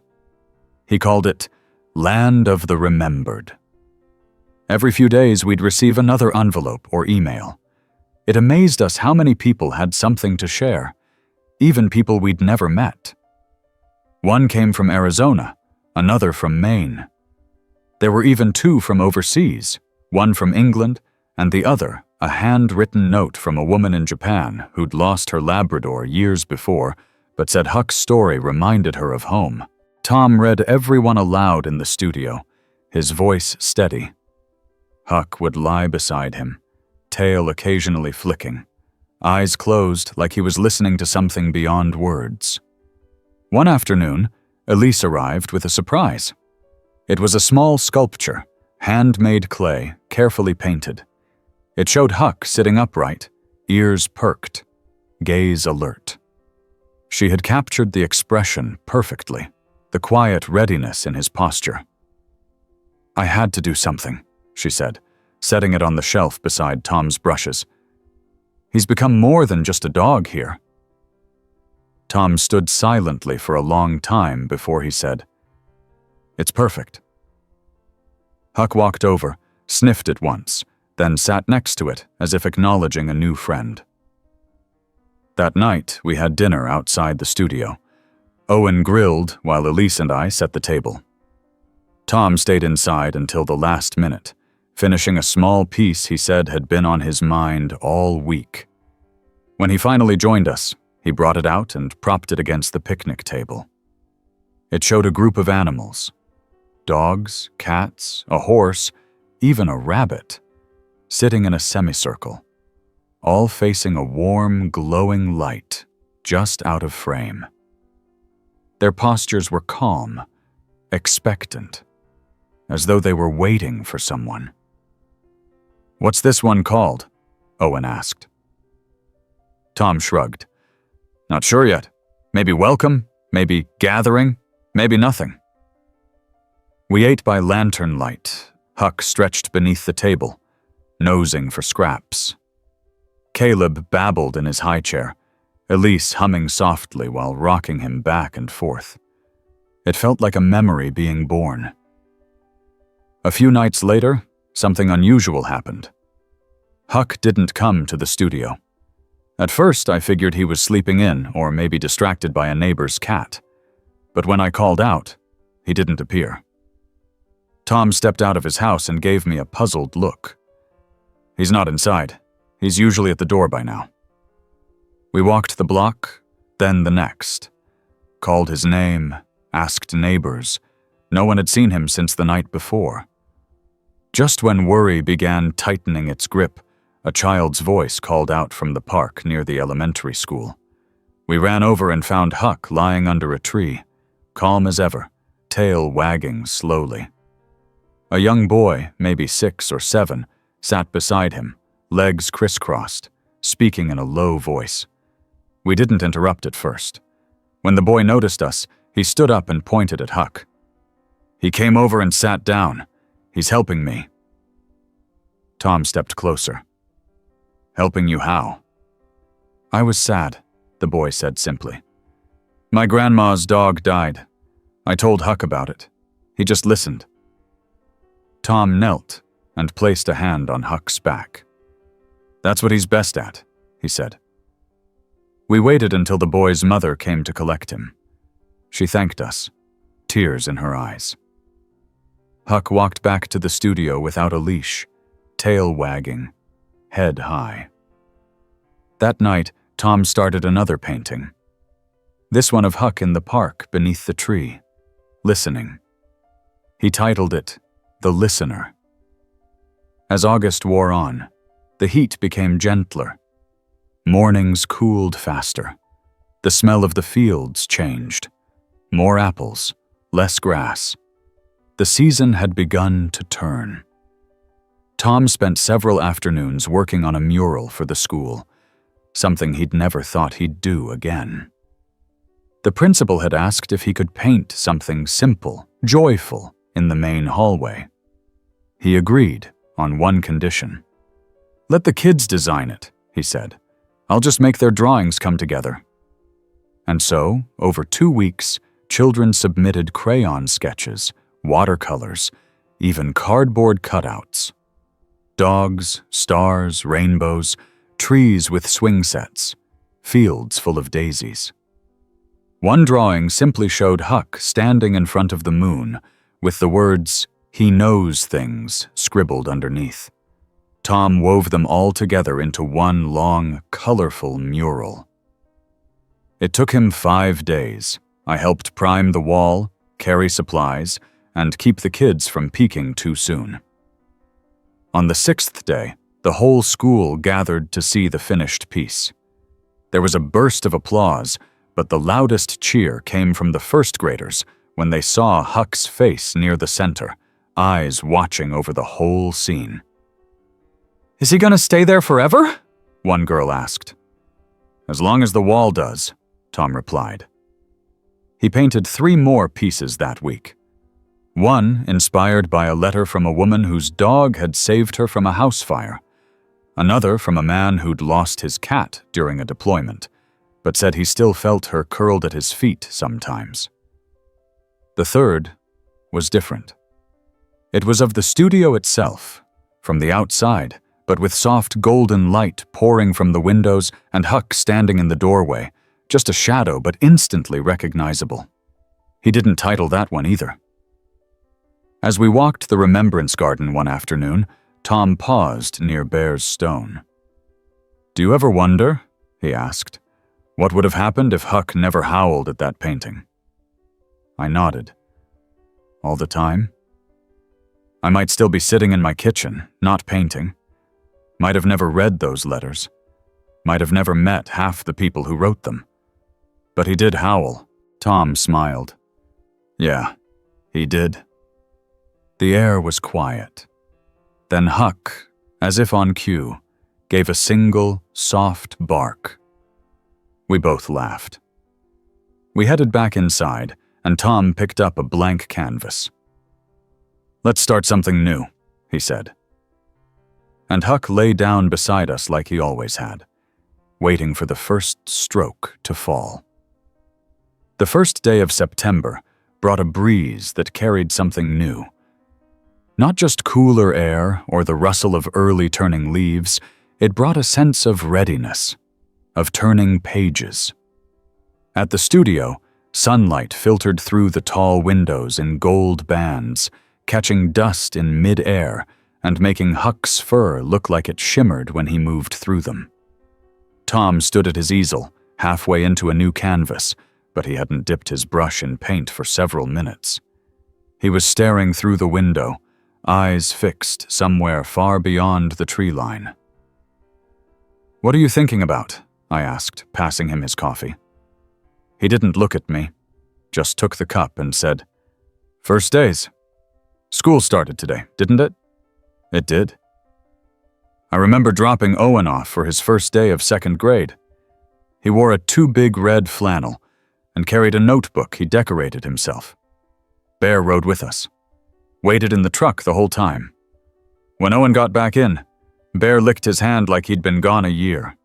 He called it Land of the Remembered. Every few days we'd receive another envelope or email. It amazed us how many people had something to share, even people we'd never met. One came from Arizona, another from Maine. There were even two from overseas, one from England and the other a handwritten note from a woman in Japan who'd lost her Labrador years before, but said Huck's story reminded her of home. Tom read everyone aloud in the studio, his voice steady. Huck would lie beside him, tail occasionally flicking, eyes closed like he was listening to something beyond words. One afternoon, Elise arrived with a surprise. It was a small sculpture, handmade clay, carefully painted. It showed Huck sitting upright, ears perked, gaze alert. She had captured the expression perfectly, the quiet readiness in his posture. "I had to do something," she said, setting it on the shelf beside Tom's brushes. "He's become more than just a dog here." Tom stood silently for a long time before he said, "It's perfect." Huck walked over, sniffed it once, then sat next to it as if acknowledging a new friend. That night, we had dinner outside the studio. Owen grilled while Elise and I set the table. Tom stayed inside until the last minute, finishing a small piece he said had been on his mind all week. When he finally joined us, he brought it out and propped it against the picnic table. It showed a group of animals: dogs, cats, a horse, even a rabbit, sitting in a semicircle, all facing a warm, glowing light just out of frame. Their postures were calm, expectant, as though they were waiting for someone. "What's this one called?" Owen asked. Tom shrugged. "Not sure yet. Maybe welcome, maybe gathering, maybe nothing." We ate by lantern light, Huck stretched beneath the table, nosing for scraps. Caleb babbled in his high chair, Elise humming softly while rocking him back and forth. It felt like a memory being born. A few nights later, something unusual happened. Huck didn't come to the studio. At first, I figured he was sleeping in or maybe distracted by a neighbor's cat. But when I called out, he didn't appear. Tom stepped out of his house and gave me a puzzled look. "He's not inside. He's usually at the door by now." We walked the block, then the next. Called his name, asked neighbors. No one had seen him since the night before. Just when worry began tightening its grip, a child's voice called out from the park near the elementary school. We ran over and found Huck lying under a tree, calm as ever, tail wagging slowly. A young boy, maybe 6 or 7, sat beside him, legs crisscrossed, speaking in a low voice. We didn't interrupt at first. When the boy noticed us, he stood up and pointed at Huck. "He came over and sat down. He's helping me." Tom stepped closer. "Helping you how?" "I was sad," the boy said simply. "My grandma's dog died. I told Huck about it. He just listened." Tom knelt and placed a hand on Huck's back. "That's what he's best at," he said. We waited until the boy's mother came to collect him. She thanked us, tears in her eyes. Huck walked back to the studio without a leash, tail wagging, head high. That night, Tom started another painting. This one of Huck in the park beneath the tree, listening. He titled it, "The Listener." As August wore on, the heat became gentler. Mornings cooled faster. The smell of the fields changed. More apples, less grass. The season had begun to turn. Tom spent several afternoons working on a mural for the school, something he'd never thought he'd do again. The principal had asked if he could paint something simple, joyful, in the main hallway. He agreed on one condition. "Let the kids design it," he said. "I'll just make their drawings come together." And so, over 2 weeks, children submitted crayon sketches, watercolors, even cardboard cutouts. Dogs, stars, rainbows, trees with swing sets, fields full of daisies. One drawing simply showed Huck standing in front of the moon with the words, "He knows things," scribbled underneath. Tom wove them all together into one long, colorful mural. It took him 5 days. I helped prime the wall, carry supplies, and keep the kids from peeking too soon. On the 6th day, the whole school gathered to see the finished piece. There was a burst of applause, but the loudest cheer came from the first graders when they saw Huck's face near the center, eyes watching over the whole scene. "Is he gonna stay there forever?" one girl asked. "As long as the wall does," Tom replied. He painted 3 more pieces that week. One inspired by a letter from a woman whose dog had saved her from a house fire. Another from a man who'd lost his cat during a deployment, but said he still felt her curled at his feet sometimes. The third was different. It was of the studio itself, from the outside, but with soft golden light pouring from the windows and Huck standing in the doorway, just a shadow but instantly recognizable. He didn't title that one either. As we walked the Remembrance Garden one afternoon, Tom paused near Bear's Stone. "Do you ever wonder," he asked, "what would have happened if Huck never howled at that painting?" I nodded. "All the time? I might still be sitting in my kitchen, not painting. Might have never read those letters. Might have never met half the people who wrote them. But he did howl." Tom smiled. "Yeah, he did." The air was quiet. Then Huck, as if on cue, gave a single, soft bark. We both laughed. We headed back inside, and Tom picked up a blank canvas. "Let's start something new," he said. And Huck lay down beside us like he always had, waiting for the first stroke to fall. The first day of September brought a breeze that carried something new. Not just cooler air or the rustle of early turning leaves, it brought a sense of readiness, of turning pages. At the studio, sunlight filtered through the tall windows in gold bands, catching dust in mid-air and making Huck's fur look like it shimmered when he moved through them. Tom stood at his easel, halfway into a new canvas, but he hadn't dipped his brush in paint for several minutes. He was staring through the window, eyes fixed somewhere far beyond the tree line. "What are you thinking about?" I asked, passing him his coffee. He didn't look at me. just took the cup and said, "First days. School started today, didn't it?" "It did." "I remember dropping Owen off for his first day of second grade. He wore a too big red flannel and carried a notebook he decorated himself. Bear rode with us. Waited in the truck the whole time. When Owen got back in, Bear licked his hand like he'd been gone a year.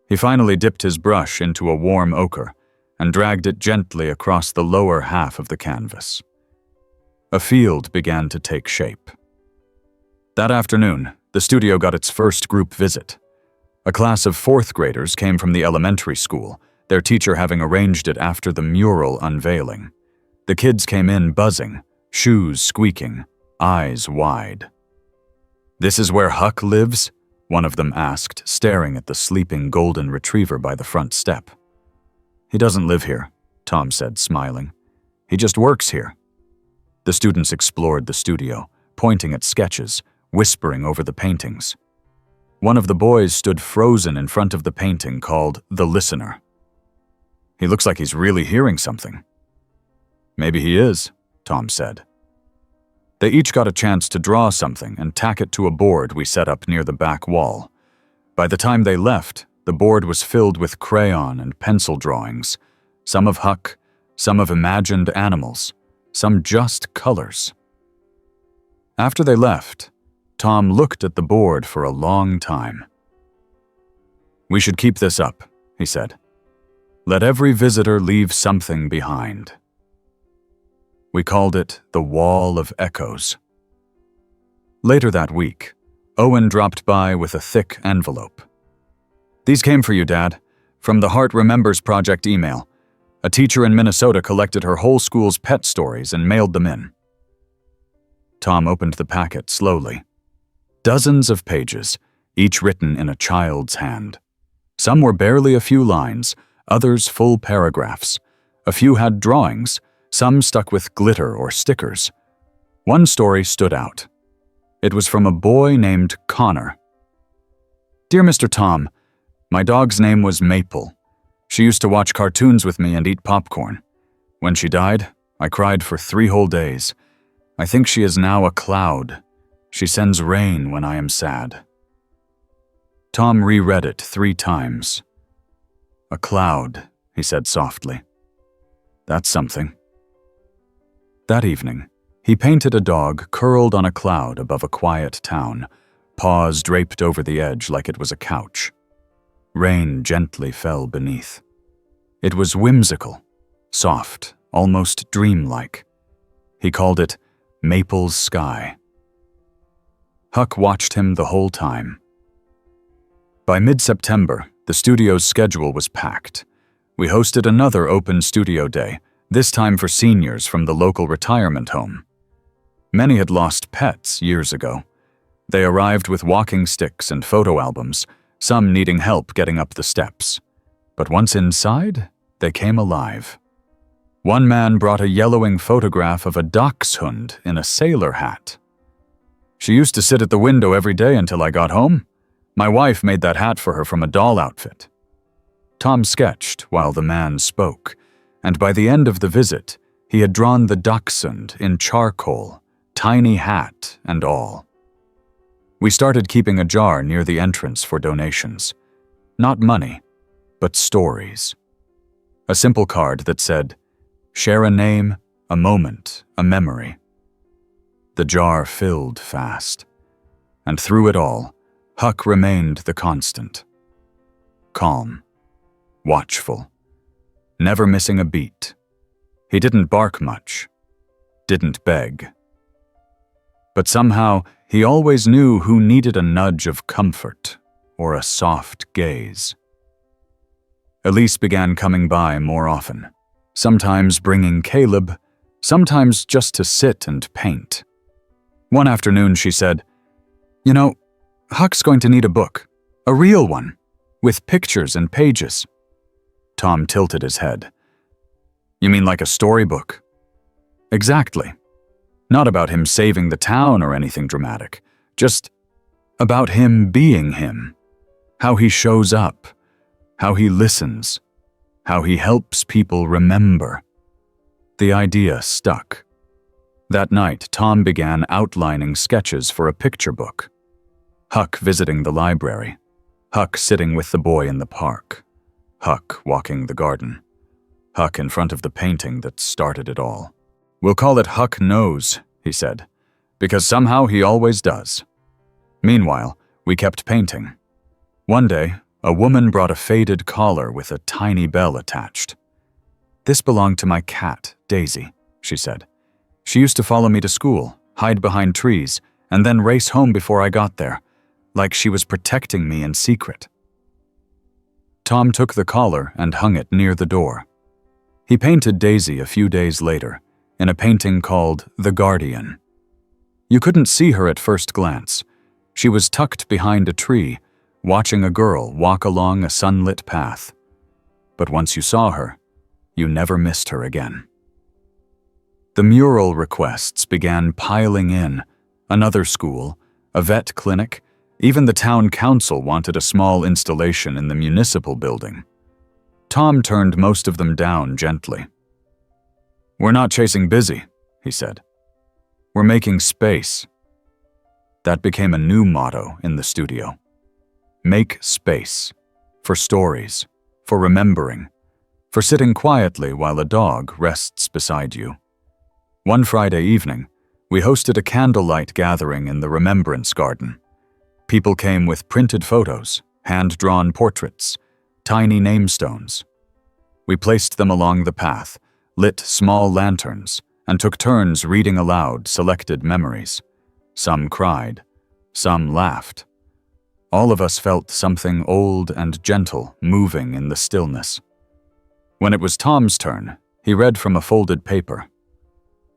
He finally dipped his brush into a warm ochre and dragged it gently across the lower half of the canvas. A field began to take shape. That afternoon, the studio got its first group visit. A class of fourth graders came from the elementary school, their teacher having arranged it after the mural unveiling. The kids came in buzzing, shoes squeaking, eyes wide. "This is where Huck lives?" one of them asked, staring at the sleeping golden retriever by the front step. "He doesn't live here," Tom said, smiling. "He just works here." The students explored the studio, pointing at sketches, whispering over the paintings. One of the boys stood frozen in front of the painting called The Listener. "He looks like he's really hearing something." "Maybe he is," Tom said. They each got a chance to draw something and tack it to a board we set up near the back wall. By the time they left, the board was filled with crayon and pencil drawings, some of Huck, some of imagined animals, some just colors. After they left, Tom looked at the board for a long time. "We should keep this up," he said. "Let every visitor leave something behind." We called it the Wall of Echoes. Later that week, Owen dropped by with a thick envelope. "These came for you, Dad, from the Heart Remembers Project email. A teacher in Minnesota collected her whole school's pet stories and mailed them in." Tom opened the packet slowly. Dozens of pages, each written in a child's hand. Some were barely a few lines, others full paragraphs. A few had drawings, some stuck with glitter or stickers. One story stood out. It was from a boy named Connor. "Dear Mr. Tom, my dog's name was Maple. She used to watch cartoons with me and eat popcorn. When she died, I cried for 3 whole days. I think she is now a cloud. She sends rain when I am sad." Tom reread it 3 times. "A cloud," he said softly. "That's something." That evening, he painted a dog curled on a cloud above a quiet town, paws draped over the edge like it was a couch. Rain gently fell beneath. It was whimsical, soft, almost dreamlike. He called it Maple's Sky. Huck watched him the whole time. By mid-September, the studio's schedule was packed. We hosted another open studio day, this time for seniors from the local retirement home. Many had lost pets years ago. They arrived with walking sticks and photo albums, some needing help getting up the steps. But once inside, they came alive. One man brought a yellowing photograph of a dachshund in a sailor hat. "She used to sit at the window every day until I got home. My wife made that hat for her from a doll outfit." Tom sketched while the man spoke, and by the end of the visit, he had drawn the dachshund in charcoal, tiny hat and all. We started keeping a jar near the entrance for donations. Not money, but stories. A simple card that said, "Share a name, a moment, a memory." The jar filled fast, and through it all, Huck remained the constant. Calm, watchful, never missing a beat. He didn't bark much, didn't beg. But somehow, he always knew who needed a nudge of comfort or a soft gaze. Elise began coming by more often, sometimes bringing Caleb, sometimes just to sit and paint. One afternoon she said, "You know, Huck's going to need a book, a real one, with pictures and pages." Tom tilted his head. "You mean like a storybook?" "Exactly. Not about him saving the town or anything dramatic, just about him being him, how he shows up, how he listens, how he helps people remember." The idea stuck. That night, Tom began outlining sketches for a picture book. Huck visiting the library. Huck sitting with the boy in the park. Huck walking the garden. Huck in front of the painting that started it all. "We'll call it Huck Knows," he said, "because somehow he always does." Meanwhile, we kept painting. One day, a woman brought a faded collar with a tiny bell attached. "This belonged to my cat, Daisy," she said. "She used to follow me to school, hide behind trees, and then race home before I got there, like she was protecting me in secret." Tom took the collar and hung it near the door. He painted Daisy a few days later, in a painting called The Guardian. You couldn't see her at first glance. She was tucked behind a tree, watching a girl walk along a sunlit path. But once you saw her, you never missed her again. The mural requests began piling in. Another school, a vet clinic, even the town council wanted a small installation in the municipal building. Tom turned most of them down gently. "We're not chasing busy," he said. "We're making space." That became a new motto in the studio. Make space. For stories. For remembering. For sitting quietly while a dog rests beside you. One Friday evening, we hosted a candlelight gathering in the Remembrance Garden. People came with printed photos, hand-drawn portraits, tiny namestones. We placed them along the path, lit small lanterns, and took turns reading aloud selected memories. Some cried, some laughed. All of us felt something old and gentle moving in the stillness. When it was Tom's turn, he read from a folded paper.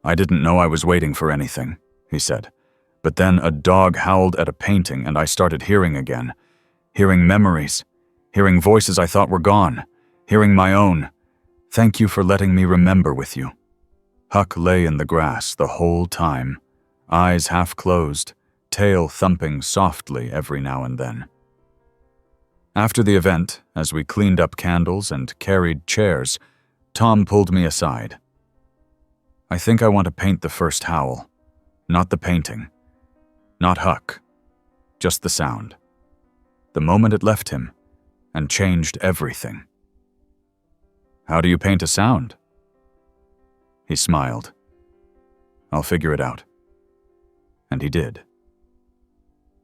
"I didn't know I was waiting for anything," he said. "But then a dog howled at a painting and I started hearing again. Hearing memories. Hearing voices I thought were gone. Hearing my own. Thank you for letting me remember with you." Huck lay in the grass the whole time, eyes half closed, tail thumping softly every now and then. After the event, as we cleaned up candles and carried chairs, Tom pulled me aside. "I think I want to paint the first howl. Not the painting. Not Huck. Just the sound. The moment it left him, and changed everything." "How do you paint a sound?" He smiled. "I'll figure it out." And he did.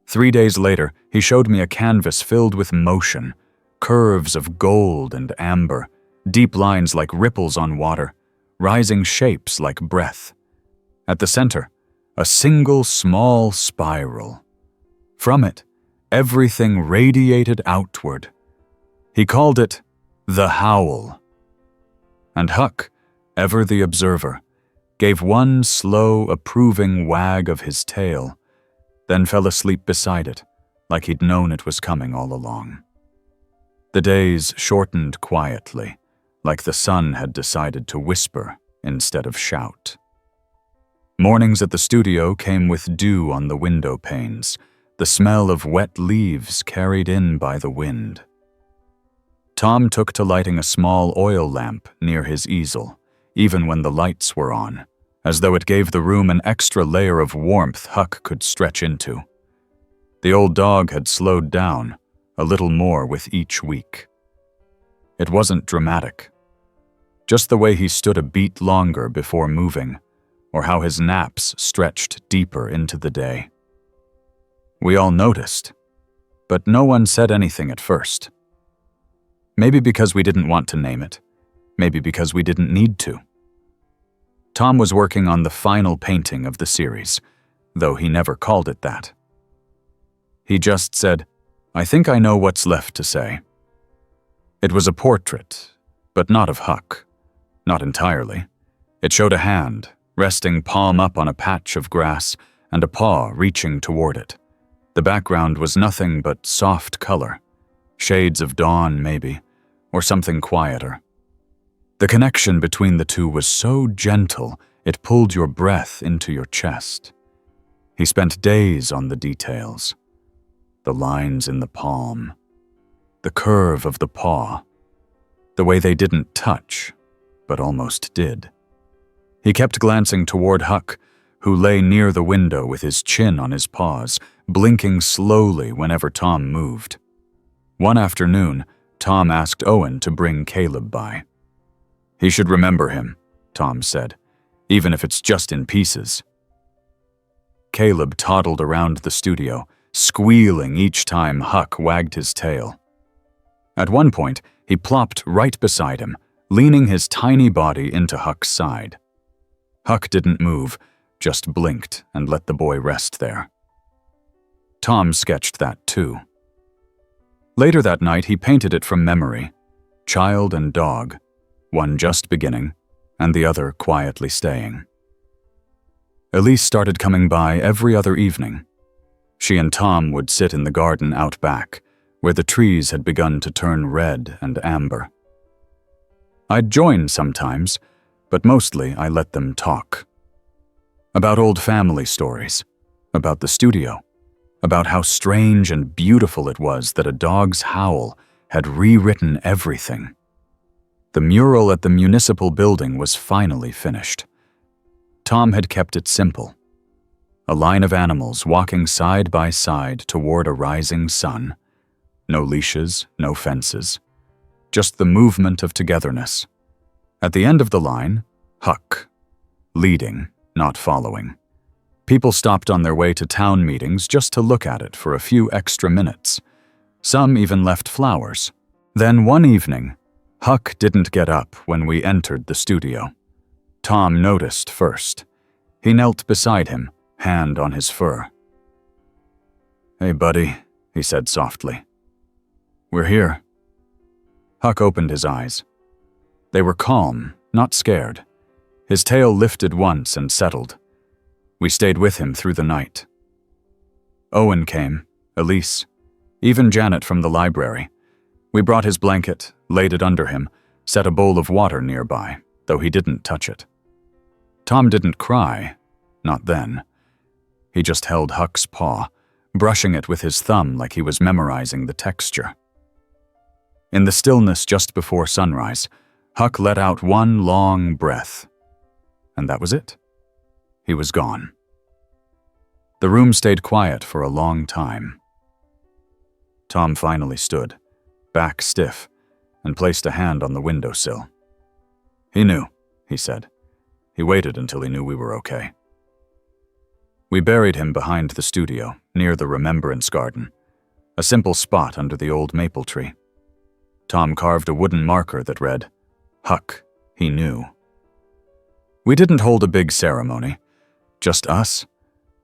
3 days later, he showed me a canvas filled with motion, curves of gold and amber, deep lines like ripples on water, rising shapes like breath. At the center, a single small spiral. From it, everything radiated outward. He called it the howl. And Huck, ever the observer, gave one slow, approving wag of his tail, then fell asleep beside it, like he'd known it was coming all along. The days shortened quietly, like the sun had decided to whisper instead of shout. Mornings at the studio came with dew on the window panes, the smell of wet leaves carried in by the wind. Tom took to lighting a small oil lamp near his easel, even when the lights were on, as though it gave the room an extra layer of warmth Huck could stretch into. The old dog had slowed down, a little more with each week. It wasn't dramatic. Just the way he stood a beat longer before moving, or how his naps stretched deeper into the day. We all noticed, but no one said anything at first. Maybe because we didn't want to name it, maybe because we didn't need to. Tom was working on the final painting of the series, though he never called it that. He just said, "I think I know what's left to say." It was a portrait, but not of Huck. Not entirely. It showed a hand, resting palm up on a patch of grass, and a paw reaching toward it. The background was nothing but soft color, shades of dawn maybe, or something quieter. The connection between the two was so gentle it pulled your breath into your chest. He spent days on the details. The lines in the palm, the curve of the paw, the way they didn't touch, but almost did. He kept glancing toward Huck, who lay near the window with his chin on his paws, blinking slowly whenever Tom moved. One afternoon, Tom asked Owen to bring Caleb by. "He should remember him," Tom said, "even if it's just in pieces." Caleb toddled around the studio, squealing each time Huck wagged his tail. At one point, he plopped right beside him, leaning his tiny body into Huck's side. Huck didn't move, just blinked and let the boy rest there. Tom sketched that too. Later that night, he painted it from memory, child and dog, one just beginning and the other quietly staying. Elise started coming by every other evening. She and Tom would sit in the garden out back, where the trees had begun to turn red and amber. I'd join sometimes, but mostly I let them talk. About old family stories, about the studio, about how strange and beautiful it was that a dog's howl had rewritten everything. The mural at the municipal building was finally finished. Tom had kept it simple. A line of animals walking side by side toward a rising sun. No leashes, no fences. Just the movement of togetherness. At the end of the line, Huck. Leading, not following. People stopped on their way to town meetings just to look at it for a few extra minutes. Some even left flowers. Then one evening, Huck didn't get up when we entered the studio. Tom noticed first. He knelt beside him, hand on his fur. "Hey, buddy," he said softly. "We're here." Huck opened his eyes. They were calm, not scared. His tail lifted once and settled. We stayed with him through the night. Owen came, Elise, even Janet from the library. We brought his blanket, laid it under him, set a bowl of water nearby, though he didn't touch it. Tom didn't cry, not then. He just held Huck's paw, brushing it with his thumb like he was memorizing the texture. In the stillness just before sunrise, Huck let out one long breath. And that was it. He was gone. The room stayed quiet for a long time. Tom finally stood, back stiff, and placed a hand on the windowsill. "He knew," he said. He waited until he knew we were okay. We buried him behind the studio, near the Remembrance Garden, a simple spot under the old maple tree. Tom carved a wooden marker that read, "Huck, he knew." We didn't hold a big ceremony. Just us.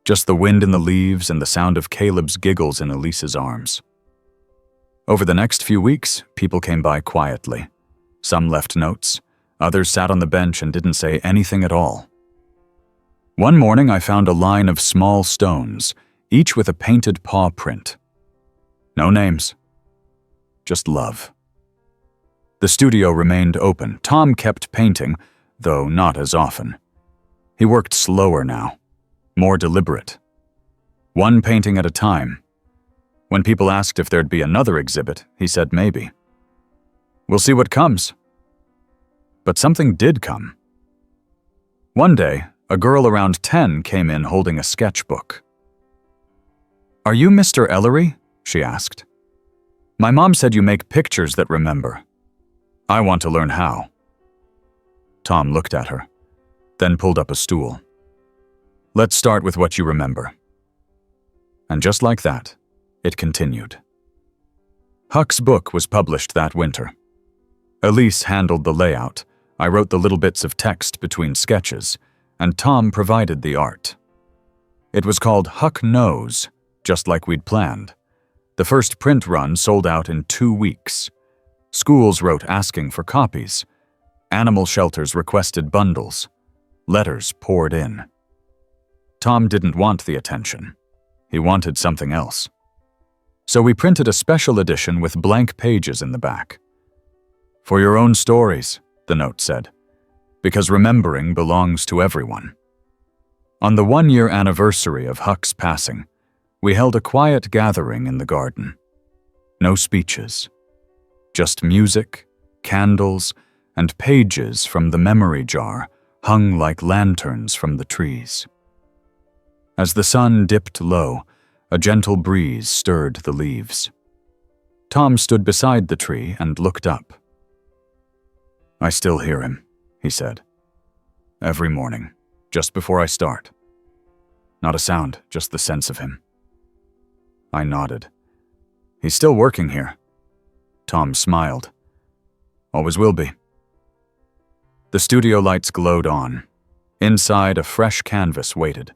Just the wind in the leaves and the sound of Caleb's giggles in Elise's arms. Over the next few weeks, people came by quietly. Some left notes. Others sat on the bench and didn't say anything at all. One morning, I found a line of small stones, each with a painted paw print. No names. Just love. The studio remained open. Tom kept painting, though not as often. He worked slower now, more deliberate. One painting at a time. When people asked if there'd be another exhibit, he said maybe. "We'll see what comes." But something did come. One day, a girl around 10 came in holding a sketchbook. "Are you Mr. Ellery?" she asked. "My mom said you make pictures that remember. I want to learn how." Tom looked at her, then pulled up a stool. "Let's start with what you remember." And just like that, it continued. Huck's book was published that winter. Elise handled the layout. I wrote the little bits of text between sketches, and Tom provided the art. It was called Huck Knows, just like we'd planned. The first print run sold out in 2 weeks. Schools wrote asking for copies. Animal shelters requested bundles. Letters poured in. Tom didn't want the attention. He wanted something else. So we printed a special edition with blank pages in the back. "For your own stories," the note said, "because remembering belongs to everyone." On the 1-year anniversary of Huck's passing, we held a quiet gathering in the garden. No speeches. Just music, candles, and pages from the memory jar hung like lanterns from the trees. As the sun dipped low, a gentle breeze stirred the leaves. Tom stood beside the tree and looked up. "I still hear him," he said. "Every morning, just before I start. Not a sound, just the sense of him." I nodded. "He's still working here." Tom smiled. "Always will be." The studio lights glowed on. Inside, a fresh canvas waited.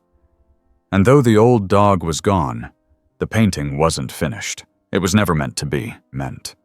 And though the old dog was gone, the painting wasn't finished. It was never meant to be meant.